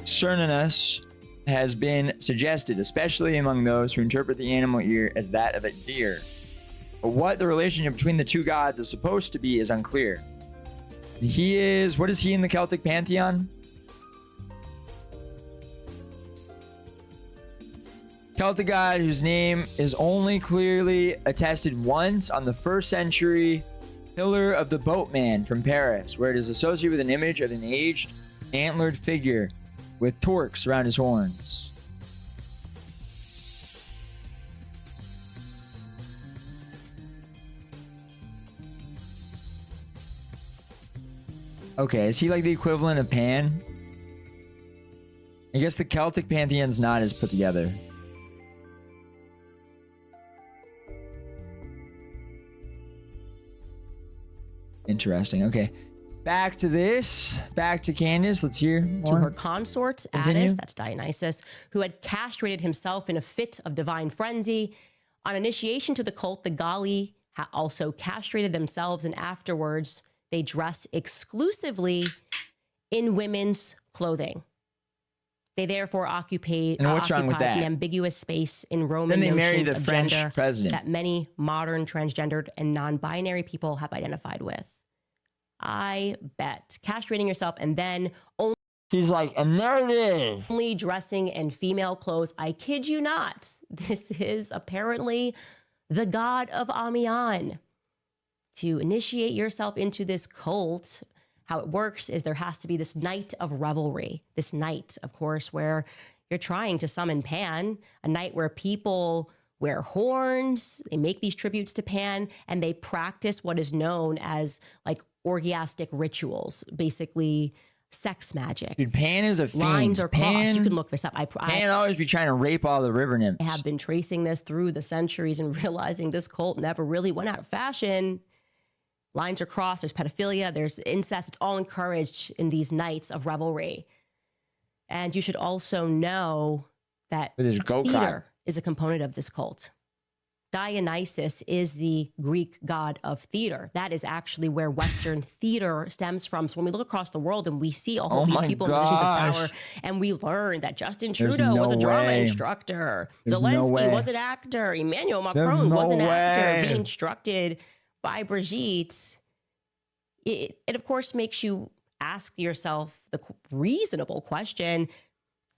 Cernunnos has been suggested, especially among those who interpret the animal ear as that of a deer. But what the relationship between the two gods is supposed to be is unclear. What is he in the Celtic pantheon? Celtic god whose name is only clearly attested once on the 1st century pillar of the boatman from Paris, where it is associated with an image of an aged, antlered figure with torques around his horns. Okay, is he like the equivalent of Pan? I guess the Celtic pantheon's not as put together. Interesting. Okay. Back to this. Back to Candace. Let's hear more. To her consort, Addis, that's Dionysus, who had castrated himself in a fit of divine frenzy. On initiation to the cult, the Galli also castrated themselves, and afterwards they dress exclusively in women's clothing. They therefore occupied the ambiguous space in Roman notions of gender that many modern transgendered and non-binary people have identified with. I bet. Castrating yourself and then only... She's like, and there it is. Only dressing in female clothes. I kid you not. This is apparently the god of Amiens. To initiate yourself into this cult, how it works is there has to be this night of revelry. This night, of course, where you're trying to summon Pan, a night where people wear horns, they make these tributes to Pan, and they practice what is known as like orgiastic rituals, basically sex magic. Dude, Pan is a fiend. Lines are crossed. You can look this up. Pan always be trying to rape all the river nymphs. I have been tracing this through the centuries and realizing this cult never really went out of fashion. lines are crossed, there's pedophilia, there's incest. It's all encouraged in these nights of revelry. And you should also know that theater is a component of this cult. Dionysus is the Greek god of theater. That is actually where Western theater stems from. So when we look across the world and we see all of these people in positions of power, and we learn that Justin Trudeau was a drama instructor, Zelensky was an actor, Emmanuel Macron was an actor being instructed by Brigitte, it of course makes you ask yourself the reasonable question,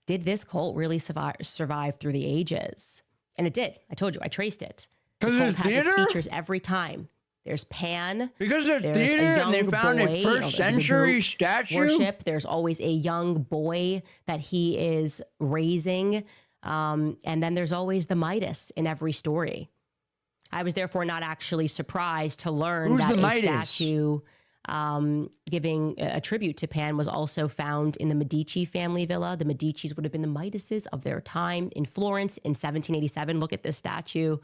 did this cult really survive through the ages? And it did. I told you, I traced it. The cult has its features every time. There's Pan. Because there's theater and they found a first century statue. Worship. There's always a young boy that he is raising. And then there's always the Midas in every story. I was therefore not actually surprised to learn that a statue giving a tribute to Pan was also found in the Medici family villa. The Medicis would have been the Midases of their time in Florence in 1787. Look at this statue.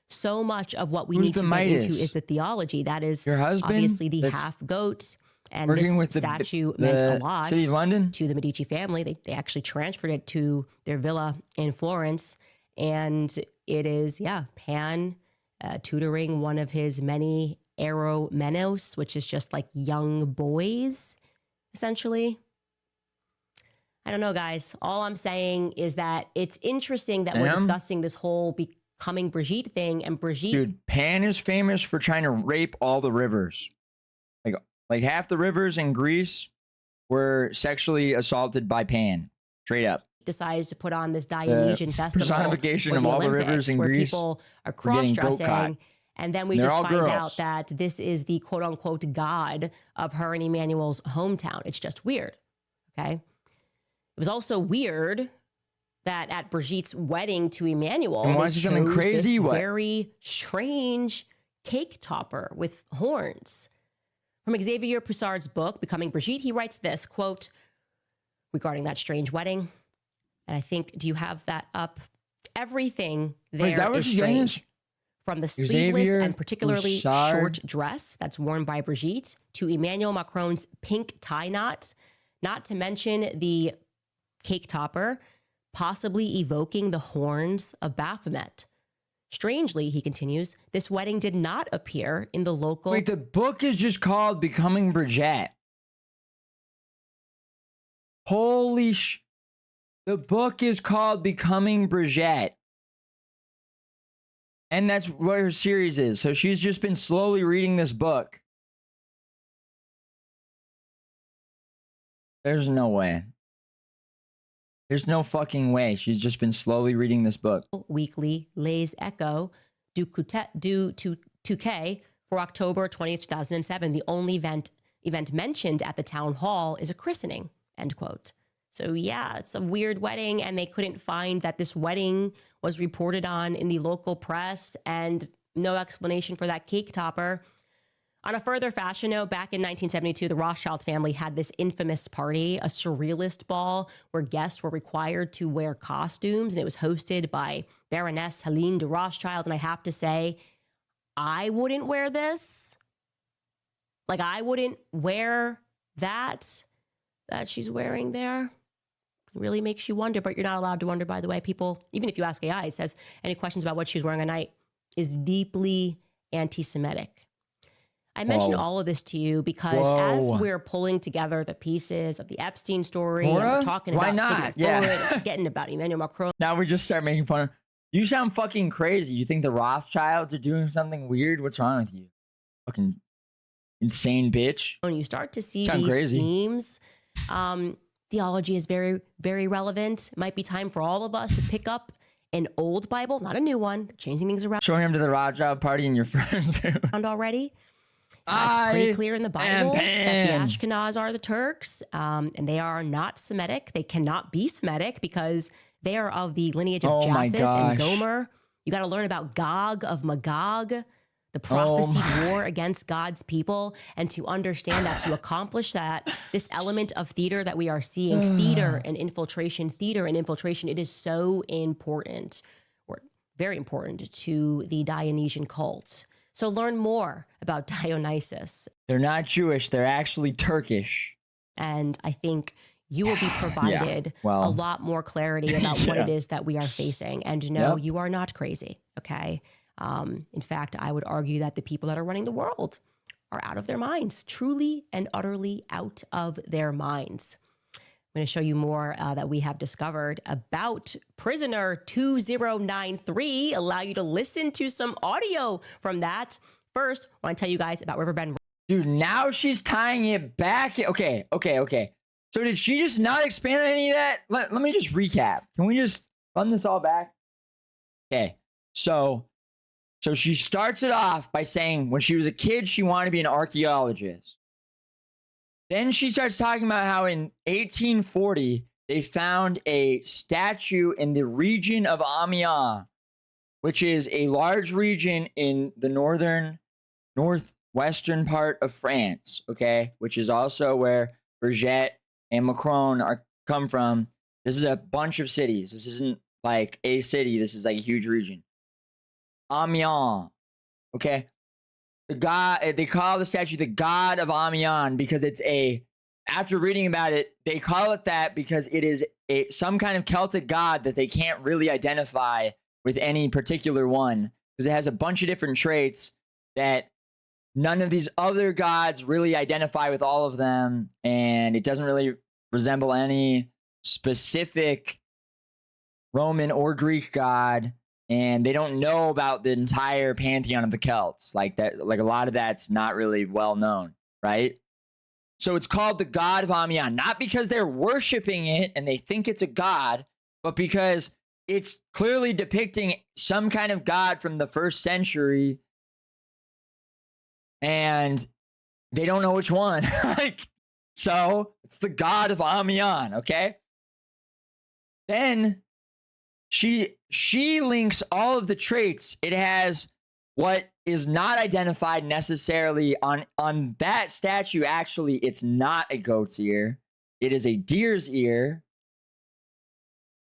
So much of what we need to get into is the theology. That is obviously the half goat. And this statue meant a lot City of London to the Medici family. They actually transferred it to their villa in Florence. And it is, Pan tutoring one of his many Eromenos, which is just like young boys, essentially. I don't know, guys. All I'm saying is that it's interesting that we're discussing this whole becoming Brigitte thing, and Brigitte... Dude, Pan is famous for trying to rape all the rivers. Like half the rivers in Greece were sexually assaulted by Pan. Straight up. Decides to put on this Dionysian festival. Personification of all the rivers in where Greece. People are cross-dressing. And then we just find out that this is the quote unquote god of her and Emmanuel's hometown. It's just weird. Okay. It was also weird that at Brigitte's wedding to Emmanuel, they chose this very strange cake topper with horns. From Xavier Poussard's book, Becoming Brigitte, he writes this, quote, regarding that strange wedding. And I think, do you have that up? Everything there is strange. From the sleeveless and particularly short dress that's worn by Brigitte to Emmanuel Macron's pink tie knot, not to mention the cake topper, possibly evoking the horns of Baphomet. Strangely, he continues, this wedding did not appear in the local... Wait, the book is just called Becoming Brigitte. Holy sh... The book is called Becoming Brigitte. And that's what her series is. So she's just been slowly reading this book. There's no way. There's no fucking way. She's just been slowly reading this book. Weekly Les Echo du Touquet for October 20th, 2007. The only event mentioned at the town hall is a christening, end quote. So yeah, it's a weird wedding, and they couldn't find that this wedding was reported on in the local press, and no explanation for that cake topper. On a further fashion note, back in 1972, the Rothschild family had this infamous party, a surrealist ball, where guests were required to wear costumes, and it was hosted by Baroness Helene de Rothschild. And I have to say, I wouldn't wear this. Like, I wouldn't wear that she's wearing there. Really makes you wonder, but you're not allowed to wonder, by the way. People, even if you ask AI, it says any questions about what she's wearing at night is deeply anti-Semitic. I mentioned all of this to you because as we're pulling together the pieces of the Epstein story, and we're talking about Sigmund Freud, getting about Emmanuel Macron. Now we just start making fun of. You sound fucking crazy. You think the Rothschilds are doing something weird? What's wrong with you? Fucking insane bitch. When you start to see these themes, theology is very, very relevant. It might be time for all of us to pick up an old Bible, not a new one. They're changing things around. Showing him to the Rothschild party and your friends already. It's pretty clear in the Bible that the Ashkenaz are the Turks, and they are not Semitic. They cannot be Semitic because they are of the lineage of Japheth and Gomer. You got to learn about Gog of Magog, the prophesied war against God's people, and to understand that, to accomplish that, this element of theater that we are seeing, theater and infiltration, it is so important, or very important to the Dionysian cult. So learn more about Dionysus. They're not Jewish. They're actually Turkish. And I think you will be provided a lot more clarity about what it is that we are facing. And no, you are not crazy. Okay. In fact, I would argue that the people that are running the world are out of their minds, truly and utterly out of their minds. I'm going to show you more that we have discovered about prisoner 2093, allow you to listen to some audio from that. First, I want to tell you guys about Riverbend. Dude, now she's tying it back. Okay. So did she just not expand on any of that? Let me just recap. Can we just run this all back? Okay. So she starts it off by saying when she was a kid, she wanted to be an archaeologist. Then she starts talking about how in 1840, they found a statue in the region of Amiens, which is a large region in the northwestern part of France, okay? Which is also where Brigitte and Macron come from. This is a bunch of cities. This isn't like a city. This is like a huge region. Amiens, okay? They call the statue the god of Amiens because after reading about it, they call it that because it is some kind of Celtic god that they can't really identify with any particular one because it has a bunch of different traits that none of these other gods really identify with all of them, and it doesn't really resemble any specific Roman or Greek god. And they don't know about the entire pantheon of the Celts. Like a lot of that's not really well known, right? So it's called the god of Amiens, not because they're worshiping it and they think it's a god, but because it's clearly depicting some kind of god from the 1st century, and they don't know which one. So it's the god of Amiens, okay? Then she links all of the traits. It has what is not identified necessarily on that statue. Actually, it's not a goat's ear. It is a deer's ear.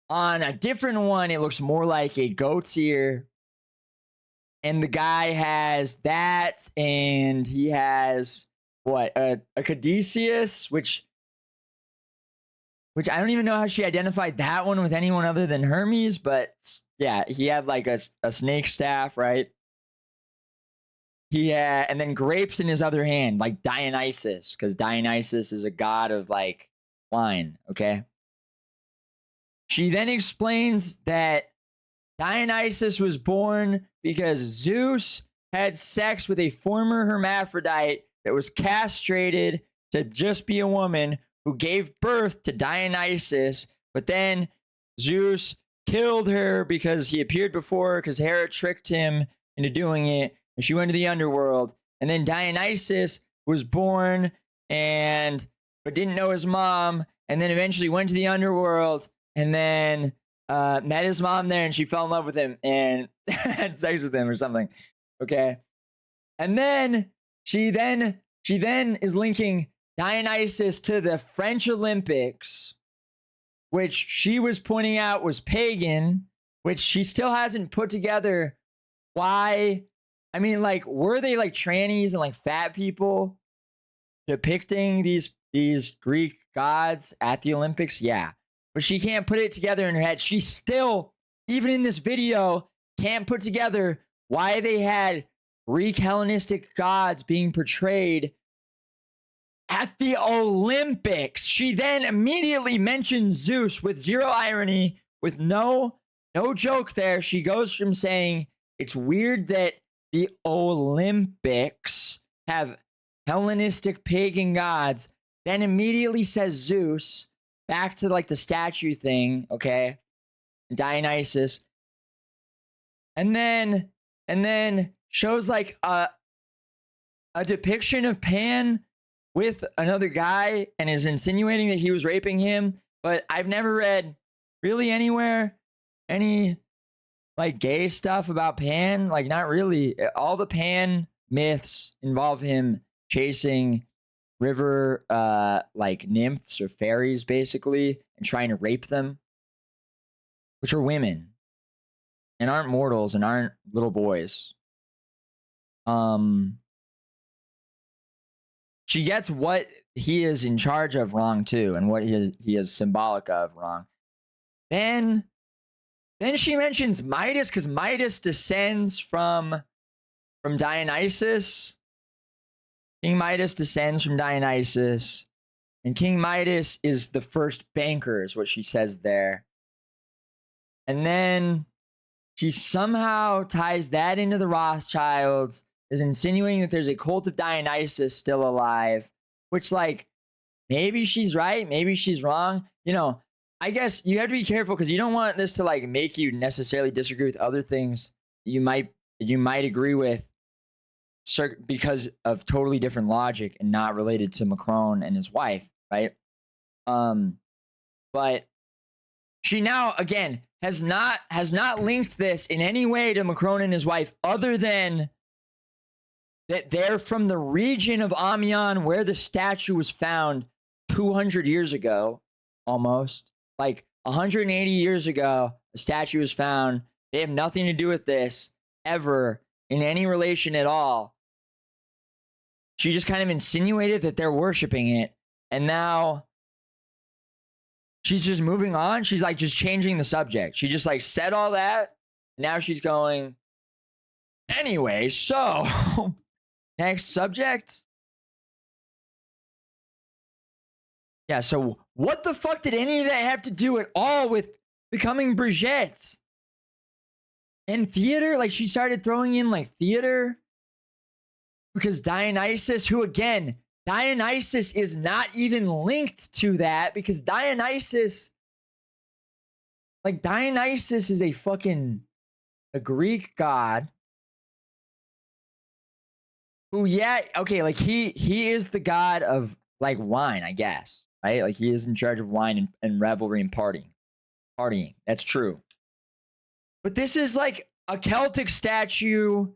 On a different one, it looks more like a goat's ear. And the guy has that, and he has what? A caduceus, which I don't even know how she identified that one with anyone other than Hermes, but yeah, he had like a snake staff, right? And then grapes in his other hand, like Dionysus, because Dionysus is a god of like wine, okay? She then explains that Dionysus was born because Zeus had sex with a former hermaphrodite that was castrated to just be a woman, who gave birth to Dionysus, but then Zeus killed her because he appeared before her because Hera tricked him into doing it, and she went to the underworld. And then Dionysus was born but didn't know his mom, and then eventually went to the underworld, and then met his mom there, and she fell in love with him and had sex with him or something. Okay. And then she is linking Dionysus to the French Olympics, which she was pointing out was pagan, which she still hasn't put together why. I mean, like, were they like trannies and like fat people depicting these Greek gods at the Olympics? Yeah. But she can't put it together in her head. She still, even in this video, can't put together why they had Greek Hellenistic gods being portrayed at the Olympics. She then immediately mentions Zeus with zero irony, with no joke there. She goes from saying it's weird that the Olympics have Hellenistic pagan gods, then immediately says Zeus, back to like the statue thing, okay? Dionysus. And then shows like a depiction of Pan with another guy and is insinuating that he was raping him. But I've never read really anywhere any like gay stuff about Pan. Like, not really. All the Pan myths involve him chasing river like nymphs or fairies basically and trying to rape them, which are women and aren't mortals and aren't little boys. she gets what he is in charge of wrong too, and what he is symbolic of wrong. Then she mentions Midas, because Midas descends from Dionysus. King Midas descends from Dionysus, and King Midas is the first banker, is what she says there. And then she somehow ties that into the Rothschilds, is insinuating that there's a cult of Dionysus still alive, which, like, maybe she's right, maybe she's wrong. You know, I guess you have to be careful, because you don't want this to, like, make you necessarily disagree with other things you might agree with because of totally different logic and not related to Macron and his wife, right? But she now, again, has not linked this in any way to Macron and his wife, other than that they're from the region of Amiens where the statue was found 200 years ago, almost. Like 180 years ago, the statue was found. They have nothing to do with this ever in any relation at all. She just kind of insinuated that they're worshiping it, and now she's just moving on. She's like just changing the subject. She just like said all that. Now she's going, anyway, so next subject. Yeah, so what the fuck did any of that have to do at all with becoming Brigitte? And theater? Like, she started throwing in like theater? Because Dionysus, who again, Dionysus is not even linked to that, because Dionysus is a Greek god who, yeah, okay, like he is the god of like wine, I guess, right? Like he is in charge of wine and revelry and partying. That's true. But this is like a Celtic statue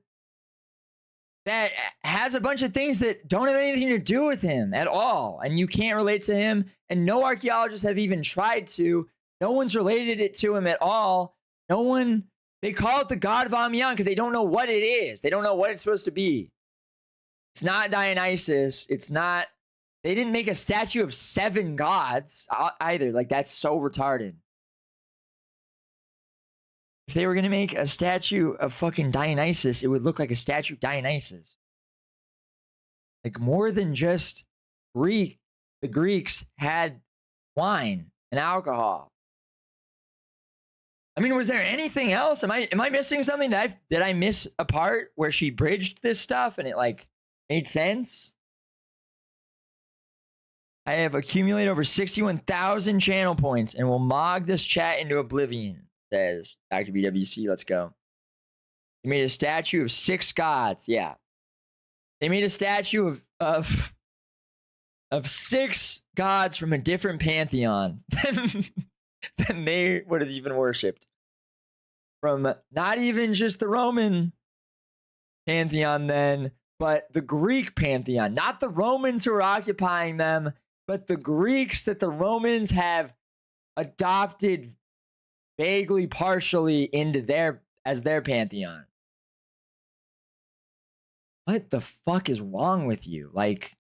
that has a bunch of things that don't have anything to do with him at all. And you can't relate to him. And no archaeologists have even tried to. No one's related it to him at all. They call it the god of Amiens because they don't know what it is. They don't know what it's supposed to be. It's not Dionysus. They didn't make a statue of 7 gods either. Like, that's so retarded. If they were going to make a statue of fucking Dionysus, it would look like a statue of Dionysus. Like, more than just the Greeks had wine and alcohol. I mean, was there anything else? Am I missing something? Did I miss a part where she bridged this stuff and it like made sense? I have accumulated over 61,000 channel points and will mog this chat into oblivion, says Dr. BWC. Let's go. They made a statue of 6 gods. Yeah. They made a statue of 6 gods from a different pantheon than they would have even worshipped. From not even just the Roman pantheon then, but the Greek pantheon. Not the Romans who are occupying them, but the Greeks that the Romans have adopted vaguely, partially into their pantheon. What the fuck is wrong with you? Like,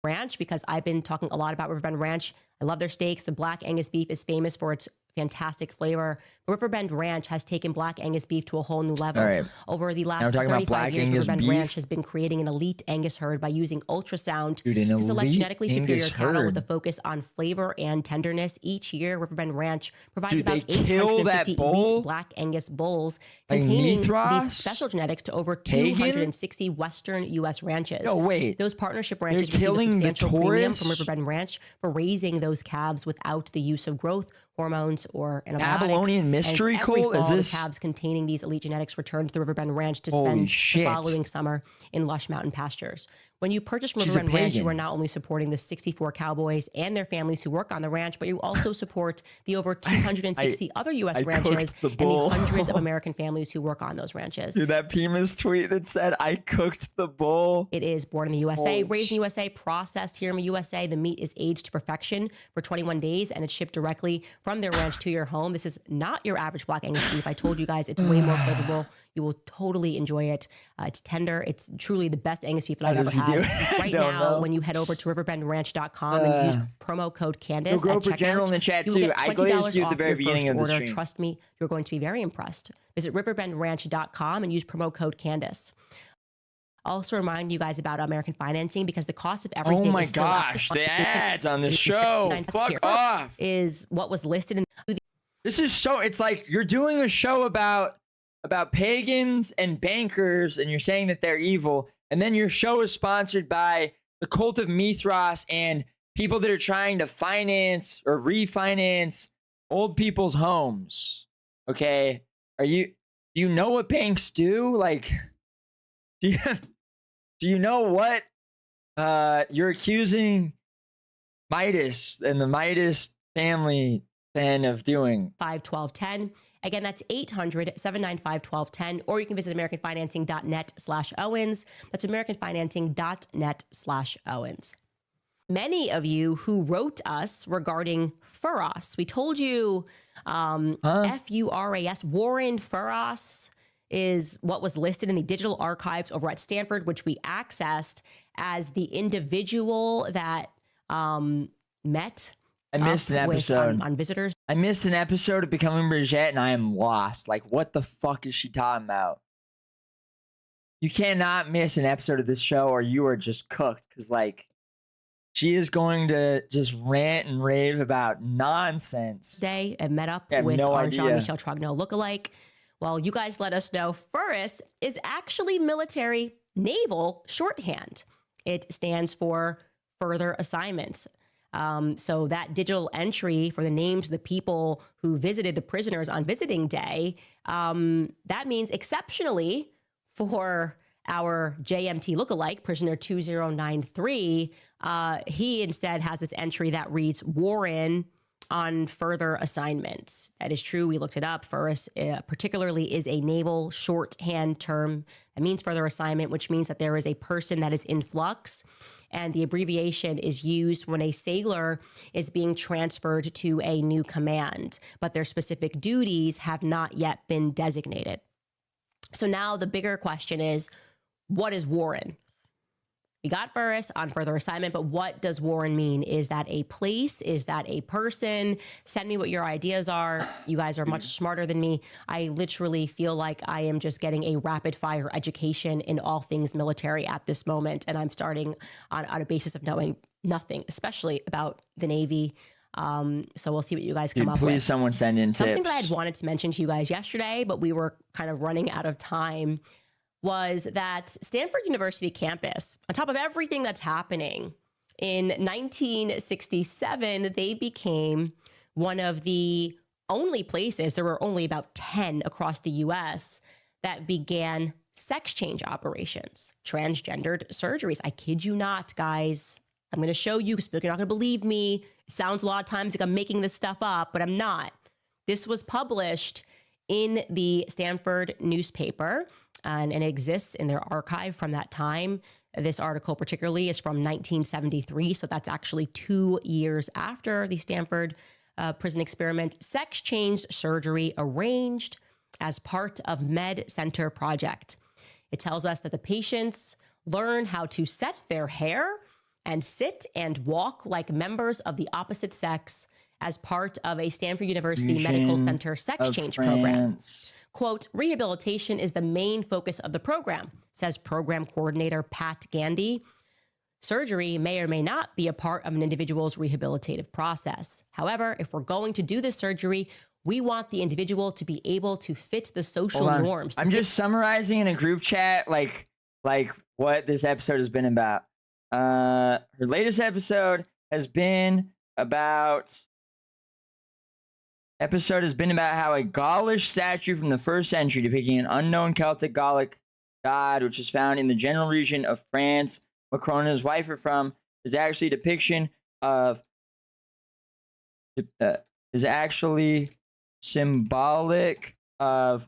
ranch, because I've been talking a lot about Riverbend Ranch. I love their steaks. The Black Angus beef is famous for its fantastic flavor. Riverbend Ranch has taken Black Angus beef to a whole new level. Right. Over the last 35 years, Riverbend Ranch has been creating an elite Angus herd by using ultrasound to select genetically superior cattle with a focus on flavor and tenderness. Each year, Riverbend Ranch provides about 850 elite Black Angus bulls containing these special genetics to over 260 Western U.S. ranches. No, wait. Those partnership ranches receive a substantial premium from Riverbend Ranch for raising those calves without the use of growth hormones or antibiotics. Babylonian mystery cult? Is this? The calves containing these elite genetics return to the Riverbend Ranch to spend the following summer in lush mountain pastures. When you purchase from Riverbend Ranch, you are not only supporting the 64 cowboys and their families who work on the ranch, but you also support the over 260 other U.S. ranches and the hundreds of American families who work on those ranches. Dude, that Pima's tweet that said, I cooked the bull. It is born in the USA, raised in the USA, processed here in the USA. The meat is aged to perfection for 21 days, and it's shipped directly from their ranch to your home. This is not your average Black Angus beef. I told you guys it's way more flavorful. You will totally enjoy it. It's tender. It's truly the best Angus beef that I've How ever does he do had. it? Right Don't now, know. when you head over to riverbendranch.com and use promo code Candace Go at for general in the checkout, chat you will too. get I $20 glazed you at the off very your beginning first of the order. stream. Trust me, you're going to be very impressed. Visit riverbendranch.com and use promo code Candace. Also remind you guys about American financing because the cost of everything Oh my is still up. gosh, the ads on the show. Fuck off. Is what was listed in This is so, it's like you're doing a show about pagans and bankers and you're saying that they're evil, and then your show is sponsored by the cult of Mithras and people that are trying to finance or refinance old people's homes. Okay? Do you know what banks do? Like, do you know what you're accusing Midas and the Midas family then of doing? 51210. Again, that's 800-795-1210, or you can visit americanfinancing.net/Owens. That's americanfinancing.net/Owens. Many of you who wrote us regarding Furas, we told you Furas, Warren Furas is what was listed in the digital archives over at Stanford, which we accessed as the individual that met. I missed an episode on visitors. I missed an episode of Becoming Brigitte and I am lost. Like, what the fuck is she talking about? You cannot miss an episode of this show or you are just cooked, because like she is going to just rant and rave about nonsense. Day and met up with our Jean-Michel Trogneau lookalike. Well, you guys let us know FURIS is actually military naval shorthand. It stands for further assignments. So that digital entry for the names of the people who visited the prisoners on visiting day, that means exceptionally for our JMT lookalike, prisoner 2093, he instead has this entry that reads Warren on further assignments. That is true. We looked it up. FURIS particularly is a naval shorthand term that means further assignment, which means that there is a person that is in flux. And the abbreviation is used when a sailor is being transferred to a new command, but their specific duties have not yet been designated. So now the bigger question is, what is Warren? We got FURIS on further assignment, but what does Warren mean? Is that a place? Is that a person? Send me what your ideas are. You guys are much smarter than me. I literally feel like I am just getting a rapid fire education in all things military at this moment. And I'm starting on a basis of knowing nothing, especially about the Navy. So we'll see what you guys come up with. Please, someone send in Something tips. that I had wanted to mention to you guys yesterday, but we were kind of running out of time, was that Stanford University campus, on top of everything that's happening, in 1967, they became one of the only places, there were only about 10 across the US, that began sex change operations, transgendered surgeries. I kid you not, guys. I'm going to show you because you're not going to believe me. It sounds a lot of times like I'm making this stuff up, but I'm not. This was published in the Stanford newspaper, and it exists in their archive from that time. This article particularly is from 1973, so that's actually 2 years after the Stanford prison experiment. Sex change surgery arranged as part of Med Center project. It tells us that the patients learn how to set their hair and sit and walk like members of the opposite sex as part of a Stanford University Medical Center sex change program. Quote, rehabilitation is the main focus of the program, says program coordinator Pat Gandy. Surgery may or may not be a part of an individual's rehabilitative process. However, if we're going to do this surgery, we want the individual to be able to fit the social norms. I'm just summarizing in a group chat like what this episode has been about. Her latest episode has been about how a Gaulish statue from the 1st century depicting an unknown Celtic Gallic god, which is found in the general region of France, Macron and his wife are from, is actually a depiction of is actually symbolic of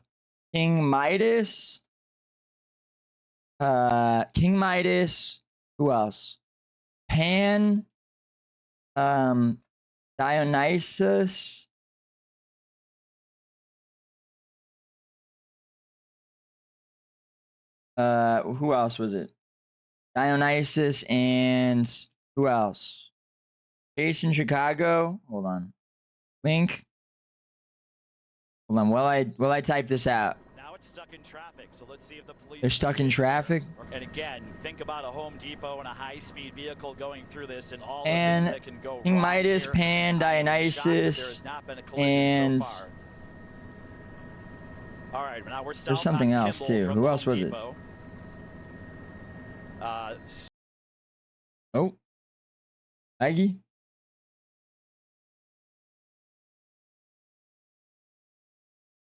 King Midas. King Midas. Who else? Pan. Dionysus. Who else was it? Dionysus and who else? Jason Chicago. Hold on. Link. Hold on. Will I type this out? Now it's stuck in traffic, so let's see if the police... They're stuck in traffic? And again, think about a Home Depot and a high-speed vehicle going through this and all and the things that can go King wrong Midas, here. Pan, Dionysus, and... So all right, now we're there's something else too. Who else was it? Oh. Aggie?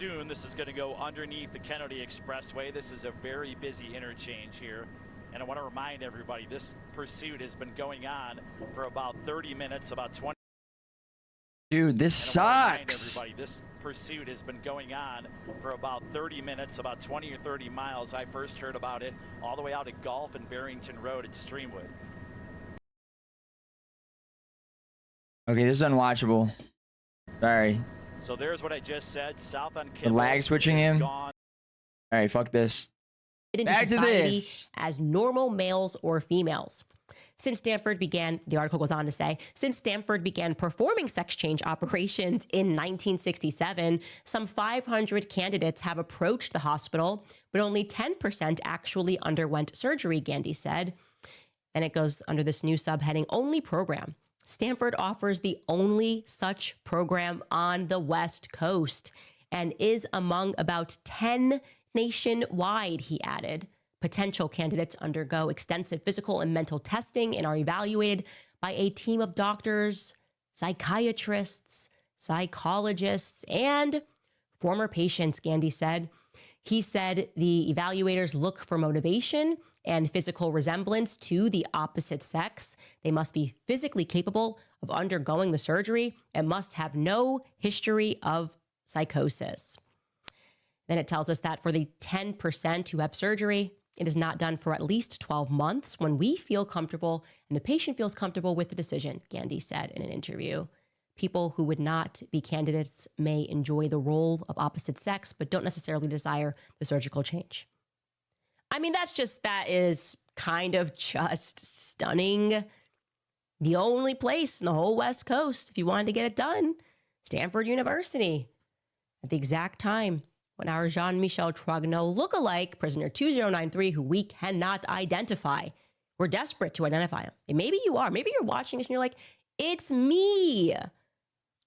Soon, this is going to go underneath the Kennedy Expressway. This is a very busy interchange here. And I want to remind everybody, this pursuit has been going on for about 30 minutes, about 20. Dude, this sucks. Everybody, this pursuit has been going on for about 30 minutes, about 20 or 30 miles. I first heard about it all the way out at Gulf and Barrington Road at Streamwood. Okay, this is unwatchable. Sorry. So there's what I just said. South on The Kimball lag switching him. Gone. All right, fuck this. Into Back society to this. as normal males or females. Since Stanford began, the article goes on to say, since Stanford began performing sex change operations in 1967, some 500 candidates have approached the hospital, but only 10% actually underwent surgery, Gandhi said. And it goes under this new subheading, only program. Stanford offers the only such program on the West Coast and is among about 10 nationwide, he added. Potential candidates undergo extensive physical and mental testing and are evaluated by a team of doctors, psychiatrists, psychologists, and former patients, Gandhi said. He said the evaluators look for motivation and physical resemblance to the opposite sex. They must be physically capable of undergoing the surgery and must have no history of psychosis. Then it tells us that for the 10% who have surgery, it is not done for at least 12 months when we feel comfortable and the patient feels comfortable with the decision, Gandhi said in an interview. People who would not be candidates may enjoy the role of opposite sex, but don't necessarily desire the surgical change. I mean, that is kind of just stunning. The only place in the whole West Coast, if you wanted to get it done, Stanford University, at the exact time when our Jean-Michel Trogneau lookalike, prisoner 2093, who we cannot identify, we're desperate to identify him. And maybe you are. Maybe you're watching this and you're like, it's me.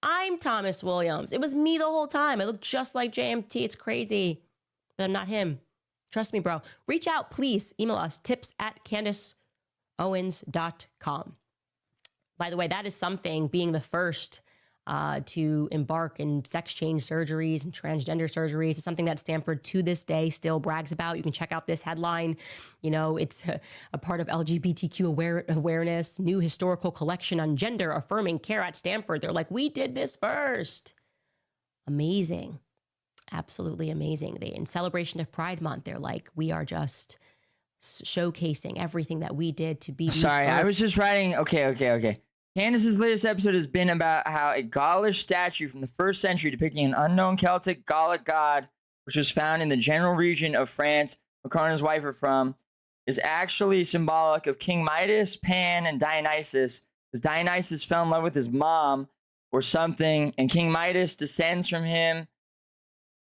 I'm Thomas Williams. It was me the whole time. I look just like JMT. It's crazy. But I'm not him. Trust me, bro. Reach out, please. Email us, tips@CandaceOwens.com. By the way, that is something, being the first to embark in sex change surgeries and transgender surgeries is something that Stanford to this day still brags about. You can check out this headline. You know, it's a part of LGBTQ awareness, new historical collection on gender affirming care at Stanford. They're like, we did this first. Amazing. Absolutely amazing. In celebration of Pride Month, they're like, we are just showcasing everything that we did to be. Sorry, I was just writing. Okay. Candace's latest episode has been about how a Gaulish statue from the 1st century depicting an unknown Celtic Gallic god, which was found in the general region of France Macron and his wife are from, is actually symbolic of King Midas, Pan, and Dionysus, because Dionysus fell in love with his mom or something, and King Midas descends from him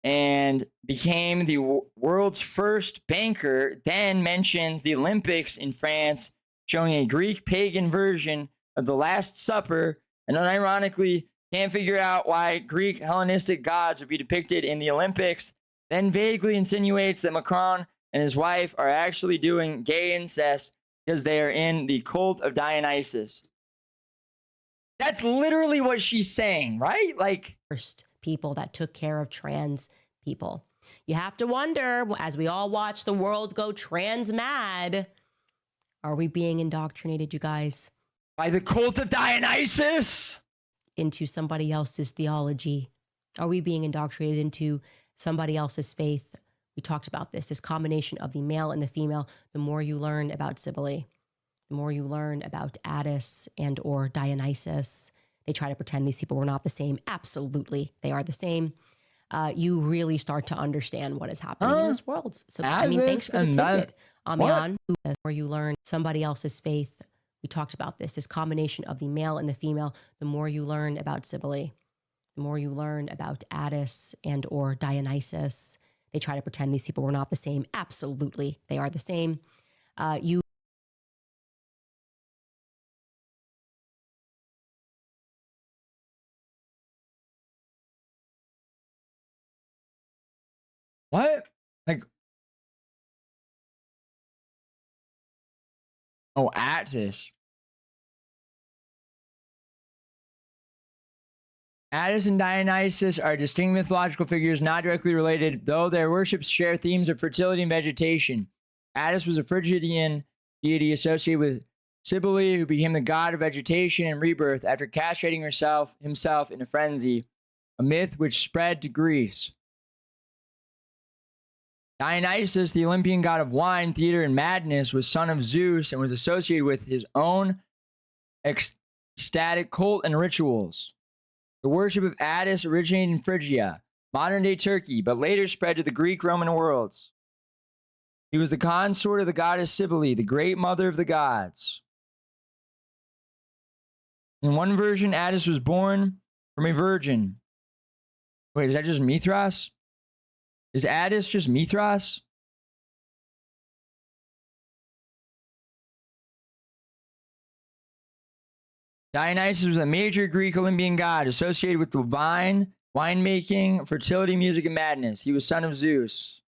and became the world's first banker, then mentions the Olympics in France, showing a Greek pagan version of the Last Supper, and unironically can't figure out why Greek Hellenistic gods would be depicted in the Olympics, then vaguely insinuates that Macron and his wife are actually doing gay incest because they are in the cult of Dionysus. That's literally what she's saying, right? Like, first people that took care of trans people. You have to wonder, as we all watch the world go trans mad, are we being indoctrinated, you guys? By the cult of Dionysus? Into somebody else's theology? Are we being indoctrinated into somebody else's faith? We talked about this combination of the male and the female. The more you learn about Cybele, the more you learn about Attis and or Dionysus. They try to pretend these people were not the same. Absolutely, they are the same. you really start to understand what is happening in this world. So, I mean, thanks for the tidbit, Amian. The more you learn somebody else's faith, we talked about this combination of the male and the female, the more you learn about Cybele, the more you learn about Attis and or Dionysus. They try to pretend these people were not the same. Absolutely, they are the same. You What? Like, oh, Attis. Attis and Dionysus are distinct mythological figures not directly related, though their worships share themes of fertility and vegetation. Attis was a Phrygian deity associated with Cybele, who became the god of vegetation and rebirth after castrating himself in a frenzy, a myth which spread to Greece. Dionysus, the Olympian god of wine, theater, and madness, was son of Zeus and was associated with his own ecstatic cult and rituals. The worship of Attis originated in Phrygia, modern-day Turkey, but later spread to the Greek-Roman worlds. He was the consort of the goddess Cybele, the great mother of the gods. In one version, Attis was born from a virgin. Wait, is that just Mithras? Is Attis just Mithras? Dionysus was a major Greek Olympian god associated with the vine, winemaking, fertility, music, and madness. He was son of Zeus.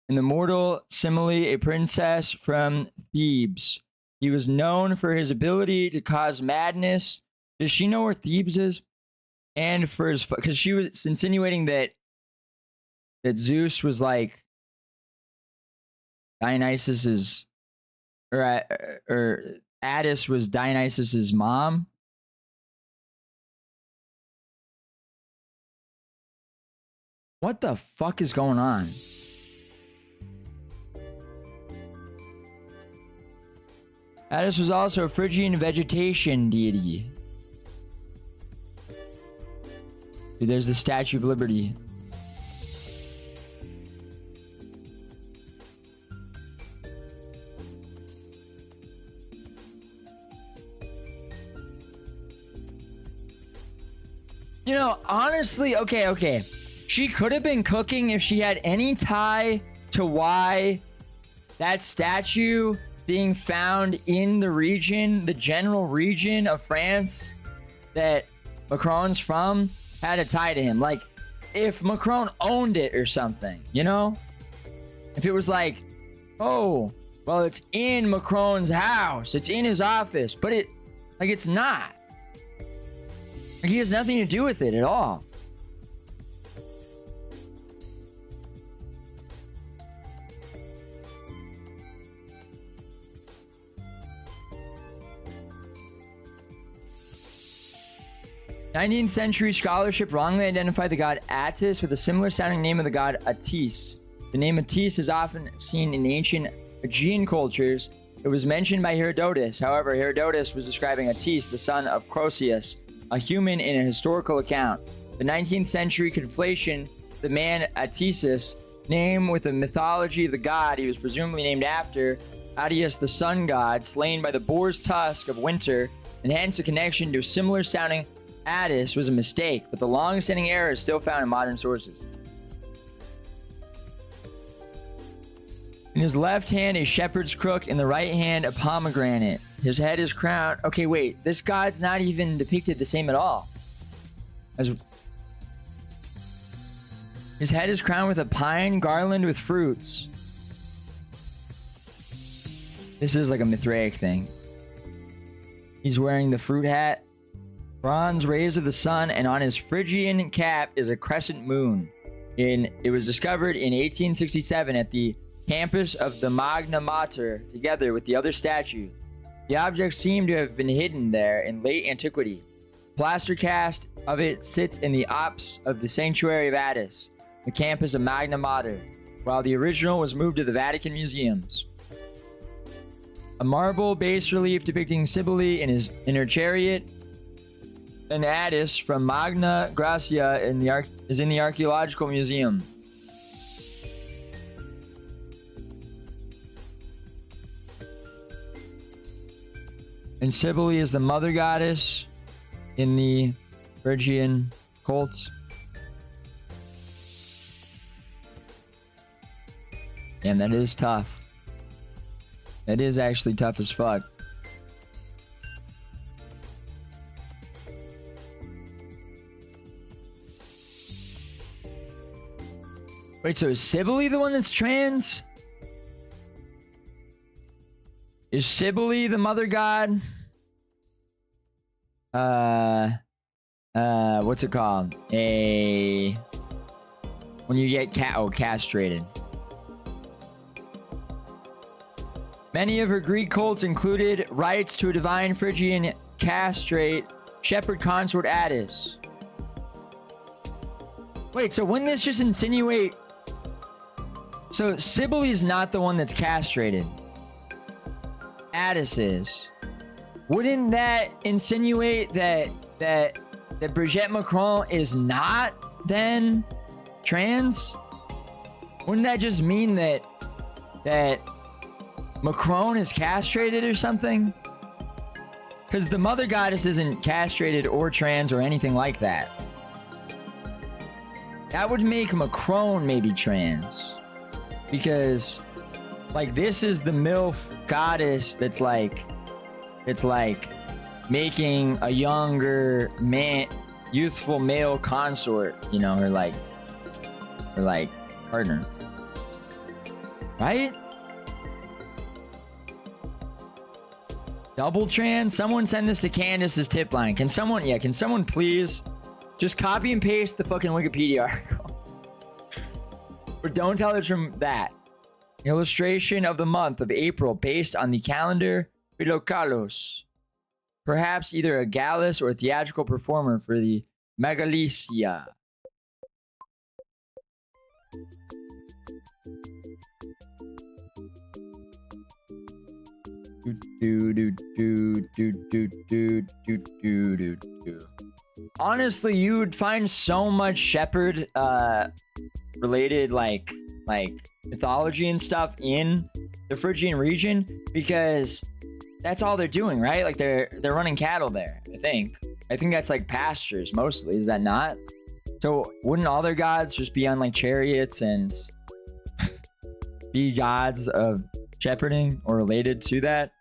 In the mortal Semele, a princess from Thebes. He was known for his ability to cause madness. Does she know where Thebes is? And for his, because she was insinuating that Zeus was like Dionysus's, or Attis was Dionysus's mom. What the fuck is going on? Attis was also a Phrygian vegetation deity. Dude, there's the Statue of Liberty. You know, honestly, okay. She could have been cooking if she had any tie to why that statue being found in the region, the general region of France that Macron's from, had a tie to him. Like, if Macron owned it or something, you know? If it was like, oh, well, it's in Macron's house, it's in his office, but it's not. He has nothing to do with it at all. '19th century scholarship wrongly identified the god Attis with a similar sounding name of the god Attis. The name Attis is often seen in ancient Aegean cultures. It was mentioned by Herodotus. However, Herodotus was describing Attis, the son of Croesus, a human in a historical account. The 19th century conflation, the man Attisus, name with the mythology of the god he was presumably named after, Attius the sun god, slain by the boar's tusk of winter, and hence a connection to a similar sounding Attis was a mistake, but the long-standing error is still found in modern sources. In his left hand, a shepherd's crook. In the right hand, a pomegranate. His head is crowned. Okay, wait. This god's not even depicted the same at all. His head is crowned with a pine garland with fruits. This is like a Mithraic thing. He's wearing the fruit hat. Bronze rays of the sun, and on his Phrygian cap is a crescent moon. It was discovered in 1867 at the campus of the Magna Mater, together with the other statue. The objects seem to have been hidden there in late antiquity. Plaster cast of it sits in the apse of the sanctuary of Attis, the campus of Magna Mater, while the original was moved to the Vatican museums. A marble bas-relief depicting Cybele in her chariot an Addis from Magna Graecia is in the Archaeological Museum. And Cybele is the mother goddess in the Phrygian cults. And that is tough. That is actually tough as fuck. Wait, so is Cybele the one that's trans? Is Cybele the mother god? What's it called? When you get castrated. Many of her Greek cults included rites to a divine Phrygian castrate shepherd consort Addis. Wait, so wouldn't this just insinuate... So Cybele is not the one that's castrated. Addis is. Wouldn't that insinuate that Brigitte Macron is not then trans? Wouldn't that just mean that Macron is castrated or something? Because the mother goddess isn't castrated or trans or anything like that. That would make Macron maybe trans. Because, like, this is the MILF goddess that's like, it's like making a younger man, youthful male consort, you know, her partner. Right? Double trans? Someone send this to Candace's tip line. Can someone please just copy and paste the fucking Wikipedia article? But don't tell us from that. Illustration of the month of April based on the calendar Philokalos. Perhaps either a Gallus or a theatrical performer for the Megalesia. Honestly, you would find so much shepherd related like mythology and stuff in the Phrygian region because that's all they're doing, right? Like they're running cattle there, I think that's like pastures mostly, is that not? So wouldn't all their gods just be on like chariots and be gods of shepherding or related to that?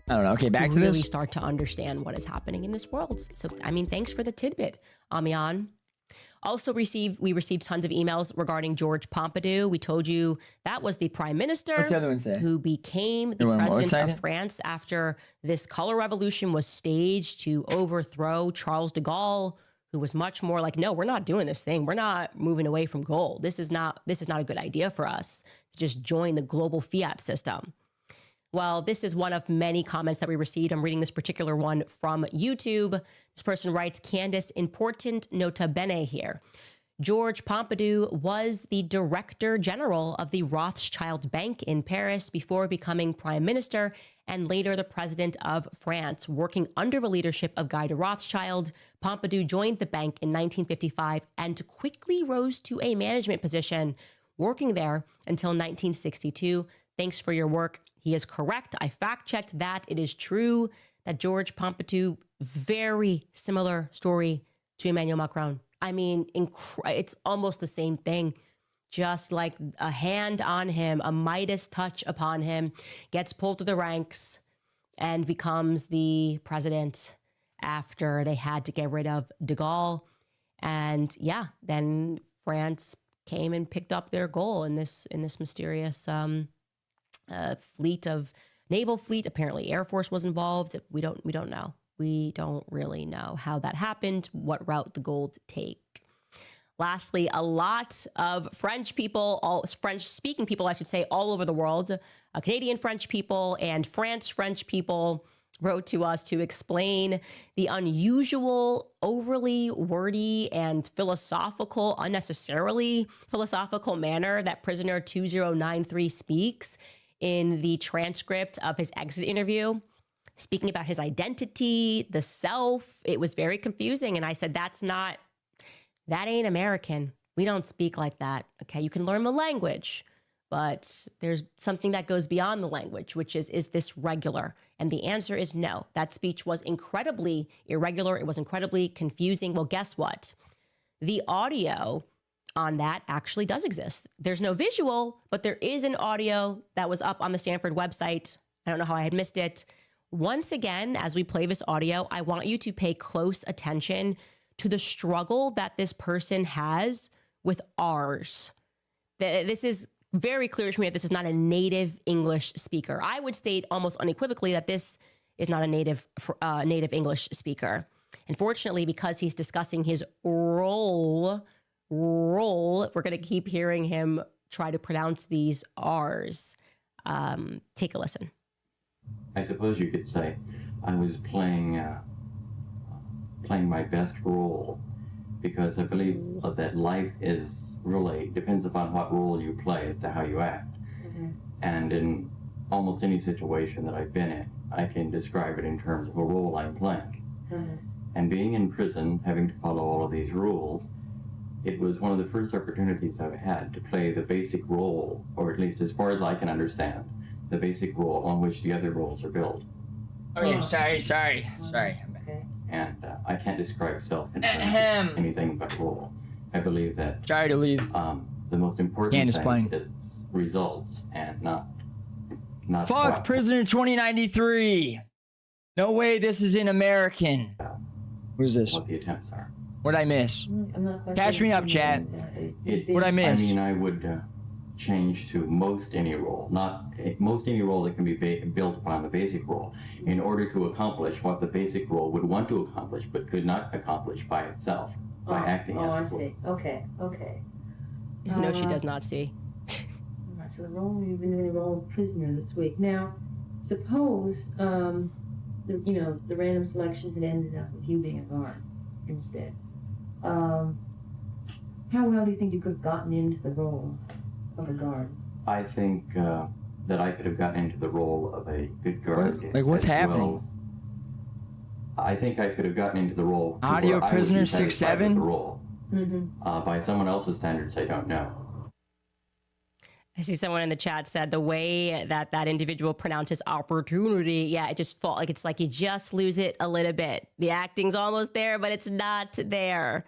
I don't know. Okay, back to really this. Start to understand what is happening in this world. So, I mean, thanks for the tidbit, Amian. Also we received tons of emails regarding George Pompidou. We told you that was the prime minister. What's the other one say? Who became the president of France after this color revolution was staged to overthrow Charles de Gaulle, who was much more like, no, we're not doing this thing. We're not moving away from gold. This is not a good idea for us to just join the global fiat system. Well, this is one of many comments that we received. I'm reading this particular one from YouTube. This person writes, Candace, important nota bene here. George Pompidou was the director general of the Rothschild Bank in Paris before becoming prime minister and later the president of France. Working under the leadership of Guy de Rothschild, Pompidou joined the bank in 1955 and quickly rose to a management position, working there until 1962. Thanks for your work. He is correct. I fact-checked that. It is true that George Pompidou, very similar story to Emmanuel Macron. I mean, it's almost the same thing. Just like a hand on him, a Midas touch upon him, gets pulled to the ranks and becomes the president after they had to get rid of de Gaulle. And yeah, then France came and picked up their goal in this mysterious naval fleet. Apparently Air Force was involved. We don't know. We don't really know how that happened, what route the gold take. Lastly, a lot of French people, French-speaking people, I should say, all over the world, Canadian French people and French people wrote to us to explain the unusual, overly wordy and unnecessarily philosophical manner that prisoner 2093 speaks in the transcript of his exit interview. speaking about his identity, the self. It was very confusing. And I said, that ain't American. We don't speak like that. Okay, you can learn the language, but there's something that goes beyond the language, which is this regular? And the answer is no. That speech was incredibly irregular. It was incredibly confusing. Well, guess what? The audio on that actually does exist. There's no visual, but there is an audio that was up on the Stanford website. I don't know how I had missed it. Once again, as we play this audio, I want you to pay close attention to the struggle that this person has with R's. This is very clear to me that this is not a native English speaker. I would state almost unequivocally that this is not a native English speaker. Unfortunately, because he's discussing his role, we're going to keep hearing him try to pronounce these R's. Take a listen. I suppose you could say I was playing my best role, because I believe that life is really depends upon what role you play as to how you act. And in almost any situation that I've been in, I can describe it in terms of a role I'm playing. And being in prison, having to follow all of these rules, it was one of the first opportunities I've had to play the basic role, or at least as far as I can understand, the basic role on which the other roles are built. Oh yeah, sorry. Okay. And I can't describe self in terms of anything but role. I believe that Sorry to leave. the most important Candace thing playing. is results and not Fuck what. Prisoner 2093. No way this is in American. What is this? What the attempts are. What'd I miss? I'm not quite Catch me up, sure. chat. What'd I miss? I mean, I would change to most any role, most any role that can be built upon the basic role, in order to accomplish what the basic role would want to accomplish, but could not accomplish by itself, by acting as a role. Okay. No, she does not see. All right, so you've been doing the role of prisoner this week. Now, suppose the random selection had ended up with you being a guard instead. How well do you think you could have gotten into the role of a guard? I think that I could have gotten into the role of a good guard. Like, what's as happening? well. I think I could have gotten into the role. to Audio where I would be prisoner satisfied 6'7"? with the role. By someone else's standards, I don't know. I see someone in the chat said the way that individual pronounces opportunity, yeah, it just it's like you just lose it a little bit. The acting's almost there, but it's not there.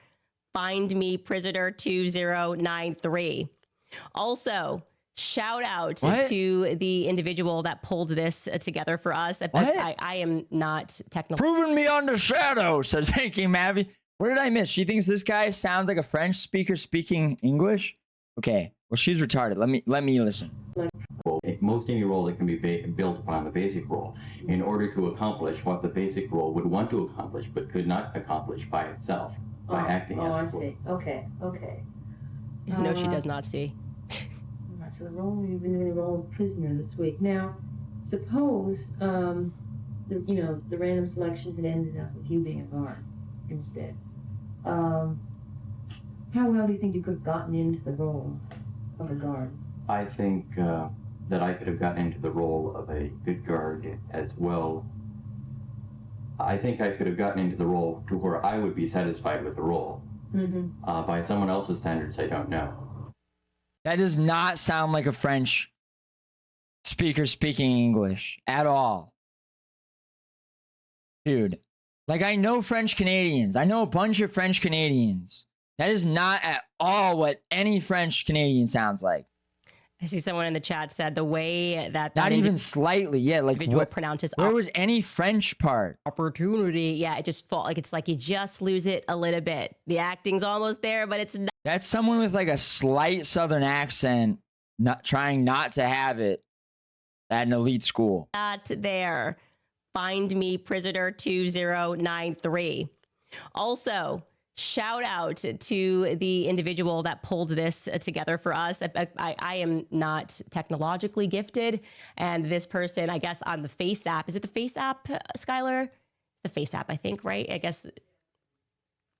Find me prisoner 2093. Also, shout out to the individual that pulled this together for us. I am not technical. Proving me on the shadow, says Hanky Mavi. What did I miss? She thinks this guy sounds like a French speaker speaking English? Okay, well, she's retarded. Let me listen. Most any role that can be built upon the basic role, in order to accomplish what the basic role would want to accomplish, but could not accomplish by itself, by acting as a I role. see. Okay. No, she does not see. All right, so you've been doing the role of prisoner this week. Now, suppose the random selection had ended up with you being a guard instead. How well do you think you could have gotten into the role of a guard? I think that I could have gotten into the role of a good guard as well. I think I could have gotten into the role to where I would be satisfied with the role. By someone else's standards, I don't know. That does not sound like a French speaker speaking English at all. Dude, like, I know French Canadians. I know a bunch of French Canadians. That is not at all what any French Canadian sounds like. I see someone in the chat said the way that Not even slightly. Yeah, like individual what pronounces where was any French part? opportunity, yeah, it just it's like you just lose it a little bit. The acting's almost there, but it's That's someone with like a slight southern accent, not trying not to have it at an elite school. not there. Find me prisoner 2093. Also, shout out to the individual that pulled this together for us. I am not technologically gifted, and this person, I guess, on the Face app. Is it the Face app, Skylar? The Face app, I think, right? I guess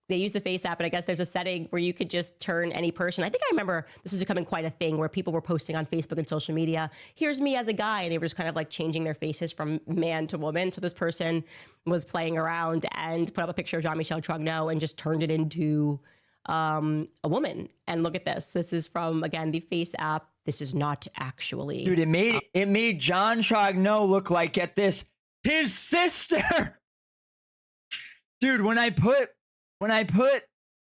they use the face app, and I guess there's a setting where you could just turn any person. I think I remember this was becoming quite a thing where people were posting on Facebook and social media, here's me as a guy. And they were just kind of like changing their faces from man to woman. So this person was playing around and put up a picture of Jean-Michel Trogneau and just turned it into a woman. And look at this. This is from, again, the face app. This is not actually. Dude, it made John Trogneau look like, get this, his sister. Dude, when I put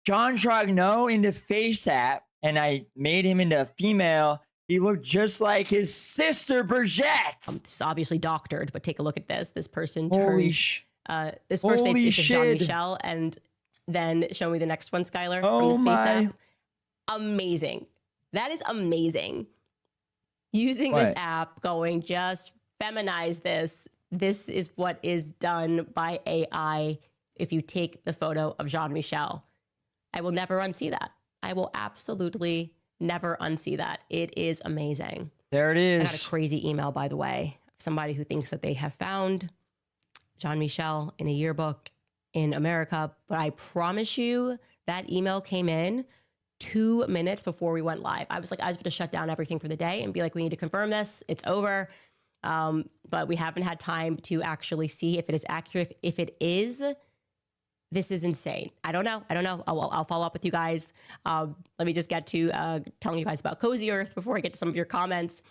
John Trogneau into face app and I made him into a female, he looked just like his sister Brigitte. It's obviously doctored, but take a look at this. This person Holy turns this first name is Jean-Michel, and then show me the next one, Skylar, from this face app. Amazing. That is amazing. Using this app, going just feminize this. This is what is done by AI if you take the photo of Jean-Michel. I will never unsee that. I will absolutely never unsee that. It is amazing. There it is. I got a crazy email, by the way, of somebody who thinks that they have found Jean-Michel in a yearbook in America. But I promise you that email came in 2 minutes before we went live. I was going to shut down everything for the day and be like, we need to confirm this. It's over. But we haven't had time to actually see if it is accurate. If it is, this is insane. I don't know. I'll follow up with you guys. Let me just get to telling you guys about Cozy Earth before I get to some of your comments.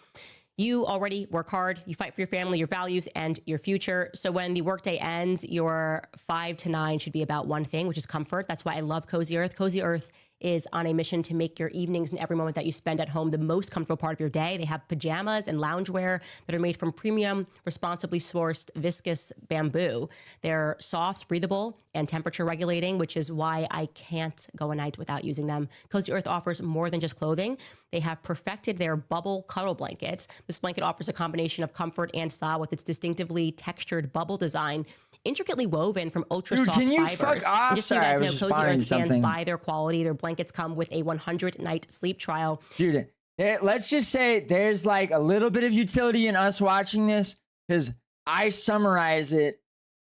You already work hard. You fight for your family, your values, and your future. So when the workday ends, your 5 to 9 should be about one thing, which is comfort. That's why I love Cozy Earth. Cozy Earth is on a mission to make your evenings and every moment that you spend at home the most comfortable part of your day. They have pajamas and loungewear that are made from premium, responsibly sourced viscose bamboo. They're soft, breathable, and temperature regulating, which is why I can't go a night without using them. Cozy Earth offers more than just clothing. They have perfected their bubble cuddle blanket. This blanket offers a combination of comfort and style with its distinctively textured bubble design, intricately woven from ultra soft fibers. And just so you guys know, Cozy Earth stands by their quality. Their blankets come with a 100-night sleep trial. Dude, let's just say there's like a little bit of utility in us watching this because I summarize it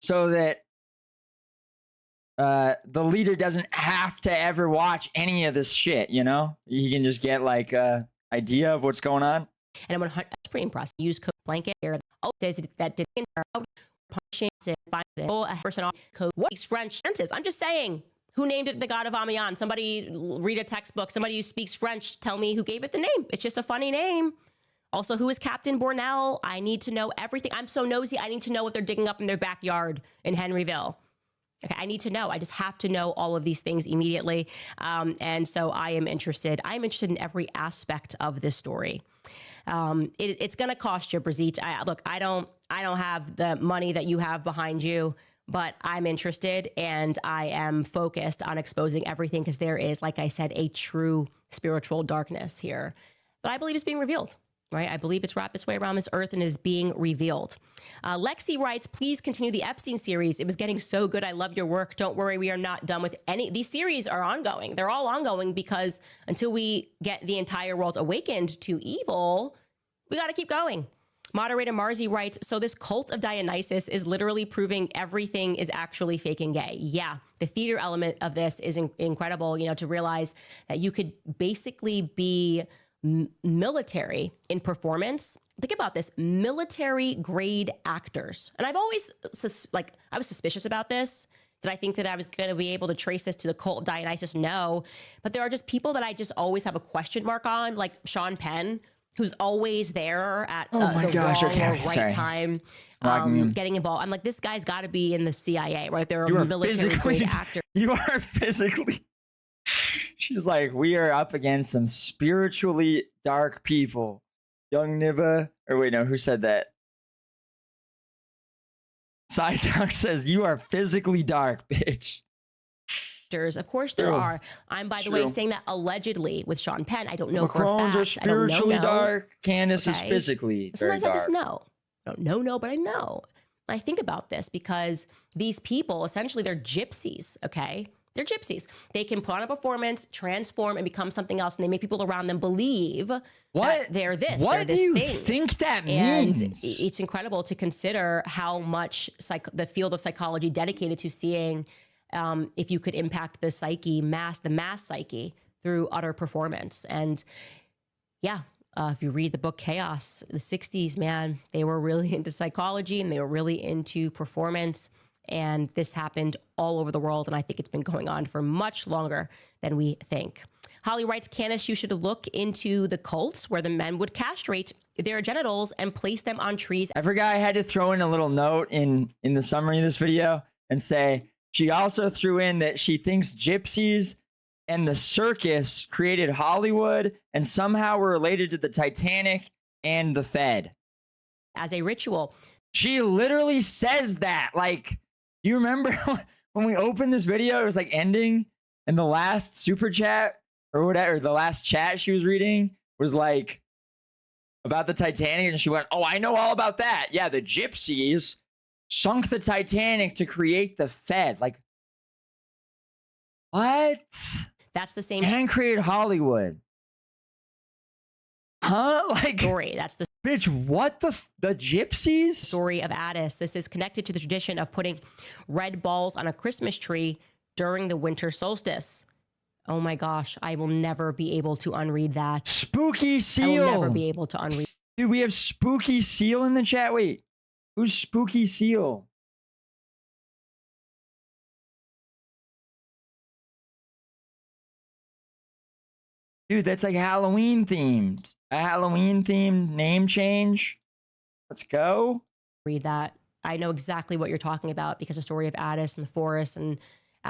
so that the leader doesn't have to ever watch any of this shit, you know? He can just get like a idea of what's going on. And I'm pretty impressed. Use code blanket here. Oh, says that did punishing and find a person on code. What speaks French? I'm just saying. Who named it the God of Amiens? Somebody read a textbook. Somebody who speaks French, tell me who gave it the name. It's just a funny name. Also, who is Captain Bornell? I need to know everything. I'm so nosy. I need to know what they're digging up in their backyard in Henryville. Okay, I need to know. I just have to know all of these things immediately. And so I am interested. I'm interested in every aspect of this story. It's going to cost you, Brigitte. Look, I don't have the money that you have behind you, but I'm interested and I am focused on exposing everything because there is, like I said, a true spiritual darkness here that I believe is being revealed, right? I believe it's wrapped its way around this earth and it is being revealed. Lexi writes, please continue the Epstein series. It was getting so good. I love your work. Don't worry, we are not done with any. These series are ongoing. They're all ongoing because until we get the entire world awakened to evil, we got to keep going. Moderator Marzi writes, so this cult of Dionysus is literally proving everything is actually fake and gay. Yeah, the theater element of this is incredible, you know, to realize that you could basically be military in performance. Think about this, military grade actors. And I've always, I was suspicious about this. Did I think that I was going to be able to trace this to the cult of Dionysus? No. But there are just people that I just always have a question mark on, like Sean Penn, who's always there at the right time, getting involved. I'm like, this guy's got to be in the CIA, right? They're a military grade actor. You are physically. She's like, we are up against some spiritually dark people. Young Niva, or wait, no, who said that? Sidedoc says, you are physically dark, bitch. Of course there are. I'm, by the way, saying that allegedly with Sean Penn. I don't know Macron's for a are fact. spiritually dark. Candace is physically very Sometimes dark. I just know. I don't know, but I know. I think about this because these people, essentially, they're gypsies, okay? They're gypsies. They can put on a performance, transform, and become something else, and they make people around them believe that they're this, what they're this do you thing. think that means? And means? it's incredible to consider how much the field of psychology dedicated to seeing if you could impact the psyche, the mass psyche through utter performance. And yeah, if you read the book Chaos, the 60s, man, they were really into psychology and they were really into performance. And this happened all over the world. And I think it's been going on for much longer than we think. Holly writes, Candace, you should look into the cults where the men would castrate their genitals and place them on trees. I forgot I had to throw in a little note in the summary of this video and say, she also threw in that she thinks gypsies and the circus created Hollywood and somehow were related to the Titanic and the Fed. As a ritual. She literally says that. Like, do you remember when we opened this video, it was like ending and the last super chat or whatever, the last chat she was reading was like about the Titanic. And she went, oh, I know all about that. Yeah, the gypsies sunk the Titanic to create the Fed. Like, what? That's the same and create Hollywood. Huh? Like, story. That's the bitch, what the gypsies? Story of Addis. This is connected to the tradition of putting red balls on a Christmas tree during the winter solstice. Oh my gosh, I will never be able to unread that. Spooky Seal. I will never be able to unread. Dude, we have Spooky Seal in the chat. Wait, who's Spooky Seal? Dude, that's like Halloween themed. A Halloween themed name change. Let's go. Read that. I know exactly what you're talking about because the story of Addis and the forest and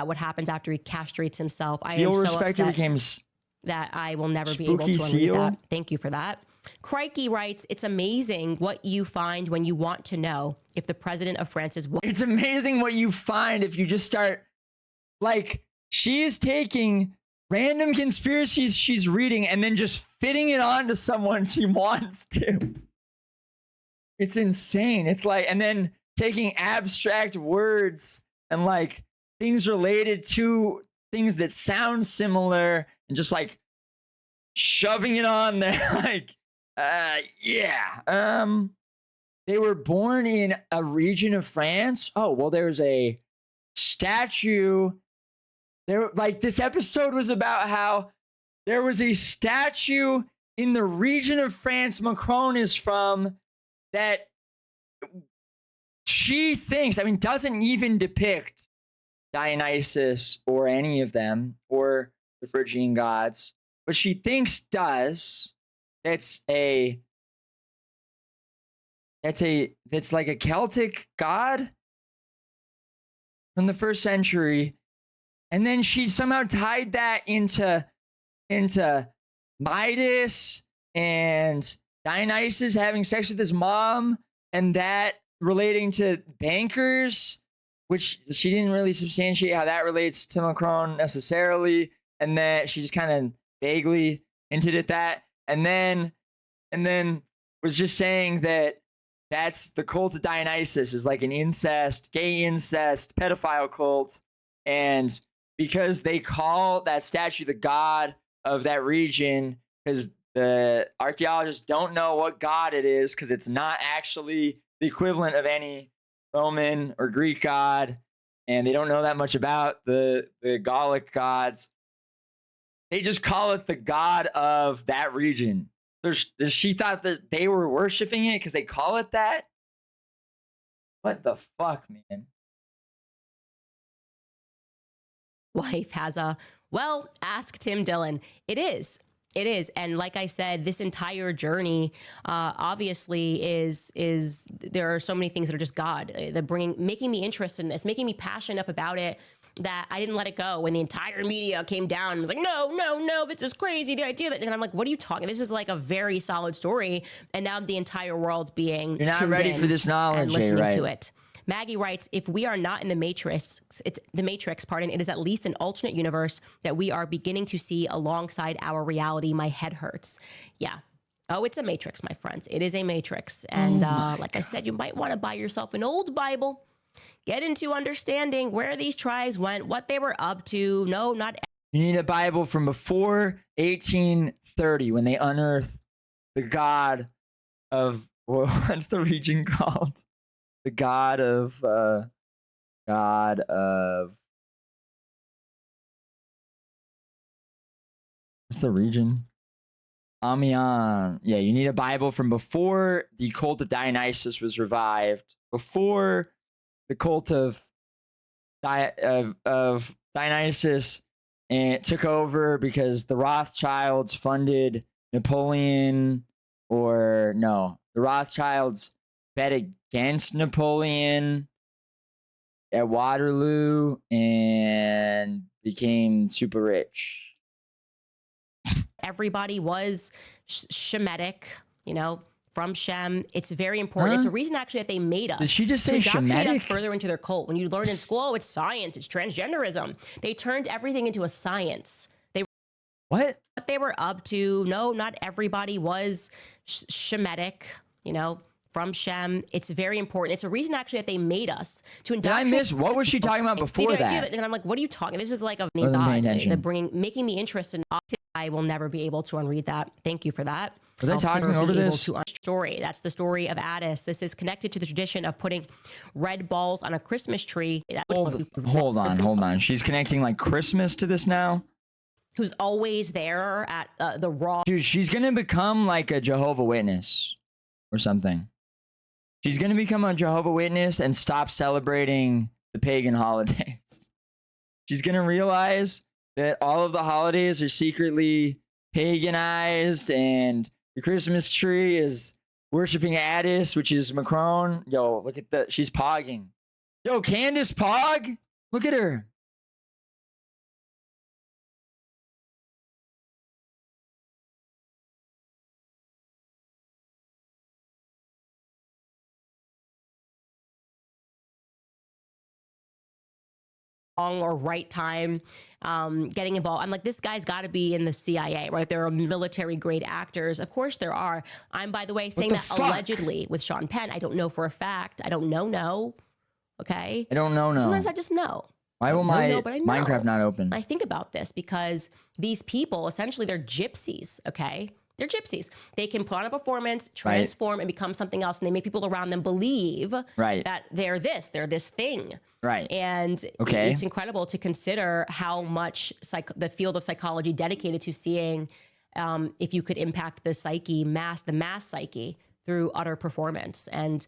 what happens after he castrates himself. I am so upset that I will never be able to unread that. Thank you for that. Crikey writes, it's amazing what you find when you want to know if the president of France is... It's amazing what you find if you just start... Like, she is taking random conspiracies she's reading and then just fitting it onto someone she wants to. It's insane. It's like, and then taking abstract words and like things related to things that sound similar and just like shoving it on there. Like, yeah. They were born in a region of France. Oh, well, there's a statue there. Like, this episode was about how there was a statue in the region of France Macron is from that she thinks, I mean, doesn't even depict Dionysus or any of them or the Phrygian gods, but she thinks does. That's like a Celtic god from the 1st century. And then she somehow tied that into Midas and Dionysus having sex with his mom, and that relating to bankers, which she didn't really substantiate how that relates to Macron necessarily, and that she just kind of vaguely hinted at that, and then was just saying that that's the cult of Dionysus is like an incest, gay incest, pedophile cult, and because they call that statue the god of that region, because the archaeologists don't know what god it is, because it's not actually the equivalent of any Roman or Greek god, and they don't know that much about the Gallic gods. They just call it the god of that region. She thought that they were worshiping it because they call it that? What the fuck, man? Wife has a, well, ask Tim Dillon. It is. And like I said, this entire journey obviously is there are so many things that are just God. Making me interested in this, making me passionate enough about it that I didn't let it go when the entire media came down and was like, no, this is crazy. The idea that, and I'm like, what are you talking? This is like a very solid story. And now the entire world's being You're not ready for this knowledge and listening right? to it. Maggie writes, if we are not in the Matrix, it is at least an alternate universe that we are beginning to see alongside our reality. My head hurts. Yeah. Oh, it's a Matrix, my friends. It is a Matrix. And like I said, you might want to buy yourself an old Bible. Get into understanding where these tribes went, what they were up to. No, not. You need a Bible from before 1830 when they unearthed the god of, what's the region called? The god of What's the region? Amiens. Yeah, you need a Bible from before the cult of Dionysus was revived, before the cult of Dionysus and it took over because the Rothschilds funded Napoleon, or no, the Rothschilds bet against Napoleon at Waterloo and became super rich. Everybody was Shemitic, you know, from Shem. It's very important. It's a reason actually that they made us. Did she just say to indoctrinate us Shemitic? further into their cult. When you learn in school, oh, it's science, it's transgenderism. They turned everything into a science. What they were up to. No, not everybody was Shemitic, you know, from Shem. It's very important. It's a reason actually that they made us to indoctrinate. Did I miss? What was she talking about before that? And I'm like, what are you talking? This is like a Wasn't paying attention. making me interested. I will never be able to unread that. Thank you for that. Was I talking over this? Story. That's the story of Addis. This is connected to the tradition of putting red balls on a Christmas tree. Hold on. She's connecting like Christmas to this now. Who's always there at the raw. Dude, she's gonna become like a Jehovah Witness or something. She's gonna become a Jehovah Witness and stop celebrating the pagan holidays. She's gonna realize that all of the holidays are secretly paganized and the Christmas tree is worshiping Addis, which is Macron. Yo, look at that. She's pogging. Yo, Candace Pog. Look at her. Wrong or right time getting involved. I'm like, this guy's got to be in the CIA, right? There are military grade actors. Of course there are. I'm, by the way, saying that allegedly with Sean Penn. I don't know for a fact. I don't know. No. Okay. I don't know. No. Sometimes I just know. Why will my Minecraft not open? I think about this because these people, essentially, they're gypsies. Okay. They're gypsies. They can put on a performance, transform, and become something else, and they make people around them believe that they're this thing. Right. And it's incredible to consider how much the field of psychology dedicated to seeing if you could impact the psyche, the mass psyche through utter performance. And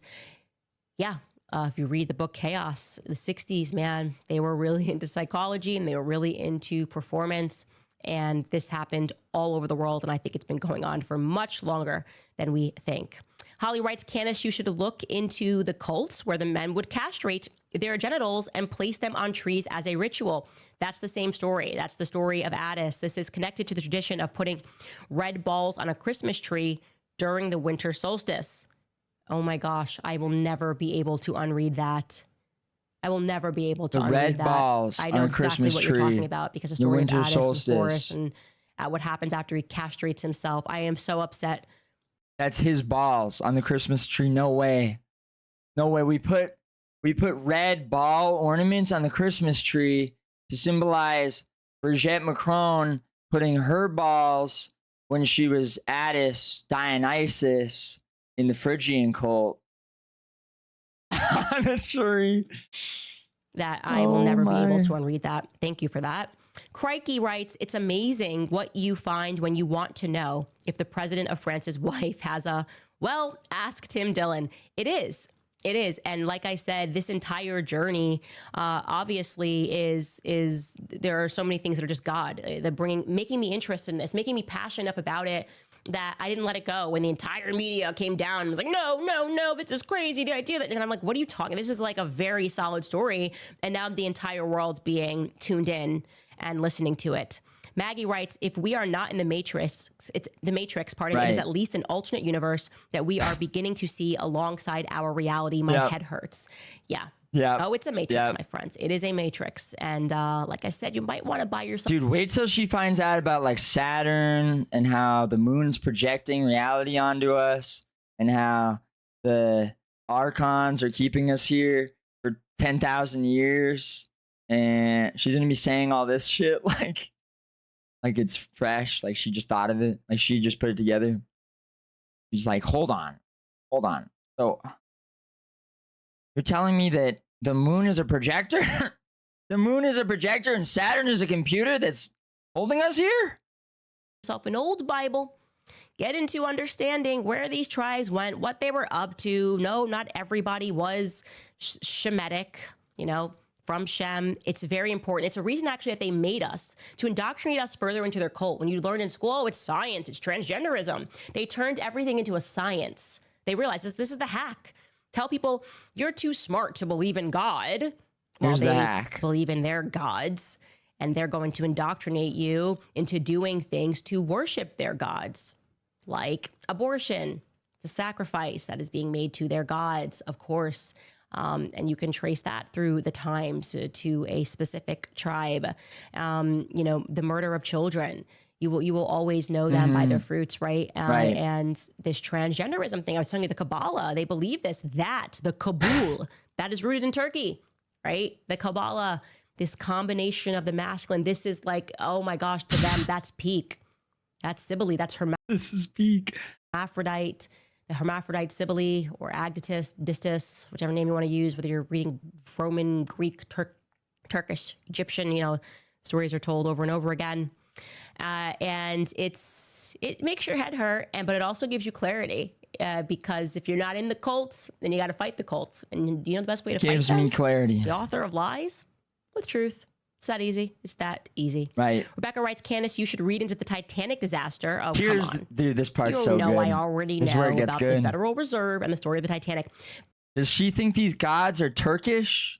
yeah, if you read the book Chaos, the 60s, man, they were really into psychology and they were really into performance. And this happened all over the world. And I think it's been going on for much longer than we think. Holly writes, Candace, you should look into the cults where the men would castrate their genitals and place them on trees as a ritual. That's the same story. That's the story of Addis. This is connected to the tradition of putting red balls on a Christmas tree during the winter solstice. Oh my gosh, I will never be able to unread that. I will never be able to unread red that. balls I know on a exactly Christmas what tree. you're talking about because the story of Addis solstice. and Forrest and what happens after he castrates himself. I am so upset. That's his balls on the Christmas tree. No way. No way. We put red ball ornaments on the Christmas tree to symbolize Brigitte Macron putting her balls when she was Addis, Dionysus in the Phrygian cult on a tree. That I will never be able to unread that. Thank you for that. Crikey writes, it's amazing what you find when you want to know if the president of France's wife has a, well, ask Tim Dillon. It is. It is. And like I said, this entire journey obviously is there are so many things that are just God. Making me interested in this, making me passionate enough about it that I didn't let it go when the entire media came down and was like, no, this is crazy. The idea that, and I'm like, what are you talking? This is like a very solid story. And now the entire world's being tuned in and listening to it. Maggie writes, if we are not in the Matrix, it is at least an alternate universe that we are beginning to see alongside our reality. My head hurts. Yeah. Oh, it's a Matrix, my friends. It is a Matrix. And like I said, you might want to buy yourself. Dude, wait till she finds out about like Saturn and how the moon's projecting reality onto us and how the archons are keeping us here for 10,000 years. And she's going to be saying all this shit like it's fresh. Like she just thought of it. Like she just put it together. She's like, hold on. So you're telling me that the moon is a projector? The moon is a projector and Saturn is a computer that's holding us here? yourself an old Bible. Get into understanding where these tribes went, what they were up to. No, not everybody was Shemitic, you know, from Shem. It's very important. It's a reason actually that they made us, to indoctrinate us further into their cult. When you learn in school, oh, it's science, it's transgenderism. They turned everything into a science. They realized this is the hack. Tell people you're too smart to believe in God. Here's while the they hack. believe in their gods, and they're going to indoctrinate you into doing things to worship their gods, like abortion, the sacrifice that is being made to their gods, of course. And you can trace that through the times to a specific tribe. You know, the murder of children. You will always know them by their fruits, right? Right. And this transgenderism thing, I was telling you, the Kabbalah, they believe the Kabul, that is rooted in Turkey, right? The Kabbalah, this combination of the masculine, this is like, oh my gosh, to them, that's peak. That's Sibylle, that's This is peak. hermaphrodite, the hermaphrodite Sibylle, or Agdatus, Distus, whichever name you want to use, whether you're reading Roman, Greek, Turkish, Egyptian, you know, stories are told over and over again. And it makes your head hurt, but it also gives you clarity, because if you're not in the cult, then you got to fight the cult. And you know the best way to fight Gives me them? clarity. The author of lies with truth. It's that easy. It's that easy. Right. Rebecca writes, Candace, you should read into the Titanic disaster. Oh, Here's come on. dude, this part's You so know good. I already This is know where it gets about good. the Federal Reserve and the story of the Titanic. Does she think these gods are Turkish?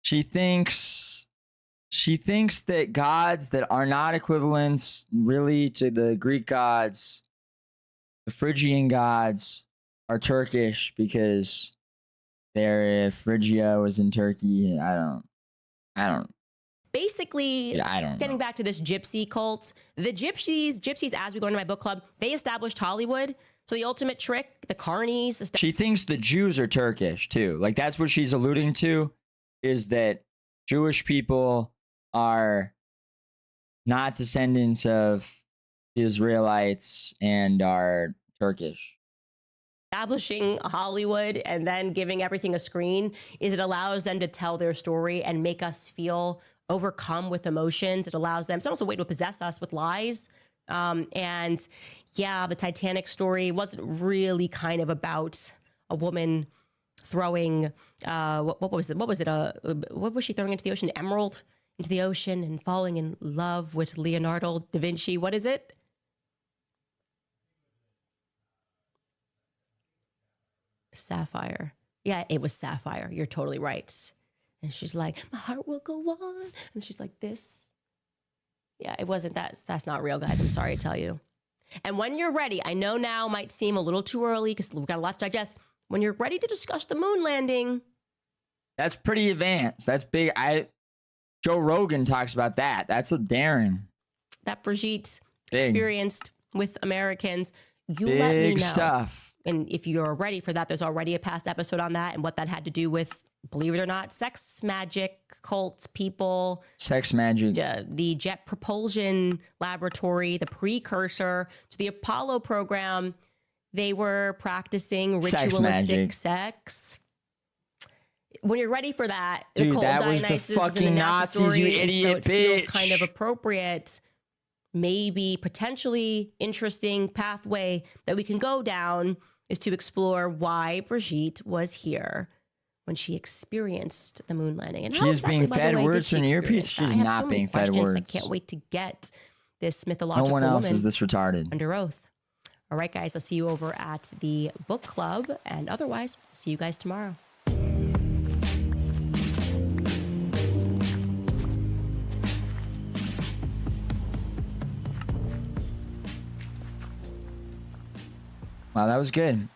She thinks that gods that are not equivalents really to the Greek gods, the Phrygian gods, are Turkish because Phrygia was in Turkey. I don't. Basically, Yeah, I don't getting know. back to this gypsy cult, the gypsies, as we learned in my book club, they established Hollywood. So the ultimate trick, the carnies, She thinks the Jews are Turkish too. Like that's what she's alluding to, is that Jewish people are not descendants of Israelites and are Turkish. establishing Hollywood and then giving everything a screen is it allows them to tell their story and make us feel overcome with emotions. It allows them, it's almost a way to possess us with lies. And yeah, the Titanic story wasn't really kind of about a woman throwing, what was it? What was she throwing into the ocean? Emerald into the ocean and falling in love with Leonardo da Vinci. What is it? Sapphire. Yeah, it was Sapphire. You're totally right. And she's like, my heart will go on. And she's like this. Yeah, it wasn't that. That's not real, guys. I'm sorry to tell you. And when you're ready, I know now might seem a little too early because we've got a lot to digest. When you're ready to discuss the moon landing. That's pretty advanced. That's big. Joe Rogan talks about that. That's a daring. That Brigitte Big. experienced with Americans. You Big let me know. stuff. And if you're ready for that, there's already a past episode on that and what that had to do with, believe it or not, sex magic, cults, people, Sex magic. the Jet Propulsion Laboratory, the precursor to the Apollo program. They were practicing Sex ritualistic magic. sex. When you're ready for that, Dude, the cult that of was the Dionysus is in the fucking NASA Nazis, story, you and so idiot it feels bitch. kind of appropriate, maybe potentially interesting pathway that we can go down is to explore why Brigitte was here when she experienced the moon landing. And how She is exactly, being by the fed way, words did she from your experience piece. that? She's I have not so many being fed questions. words. I can't wait to get this No mythological one else woman is this retarded. under oath. All right, guys, I'll see you over at the book club. And otherwise, see you guys tomorrow. Wow, that was good.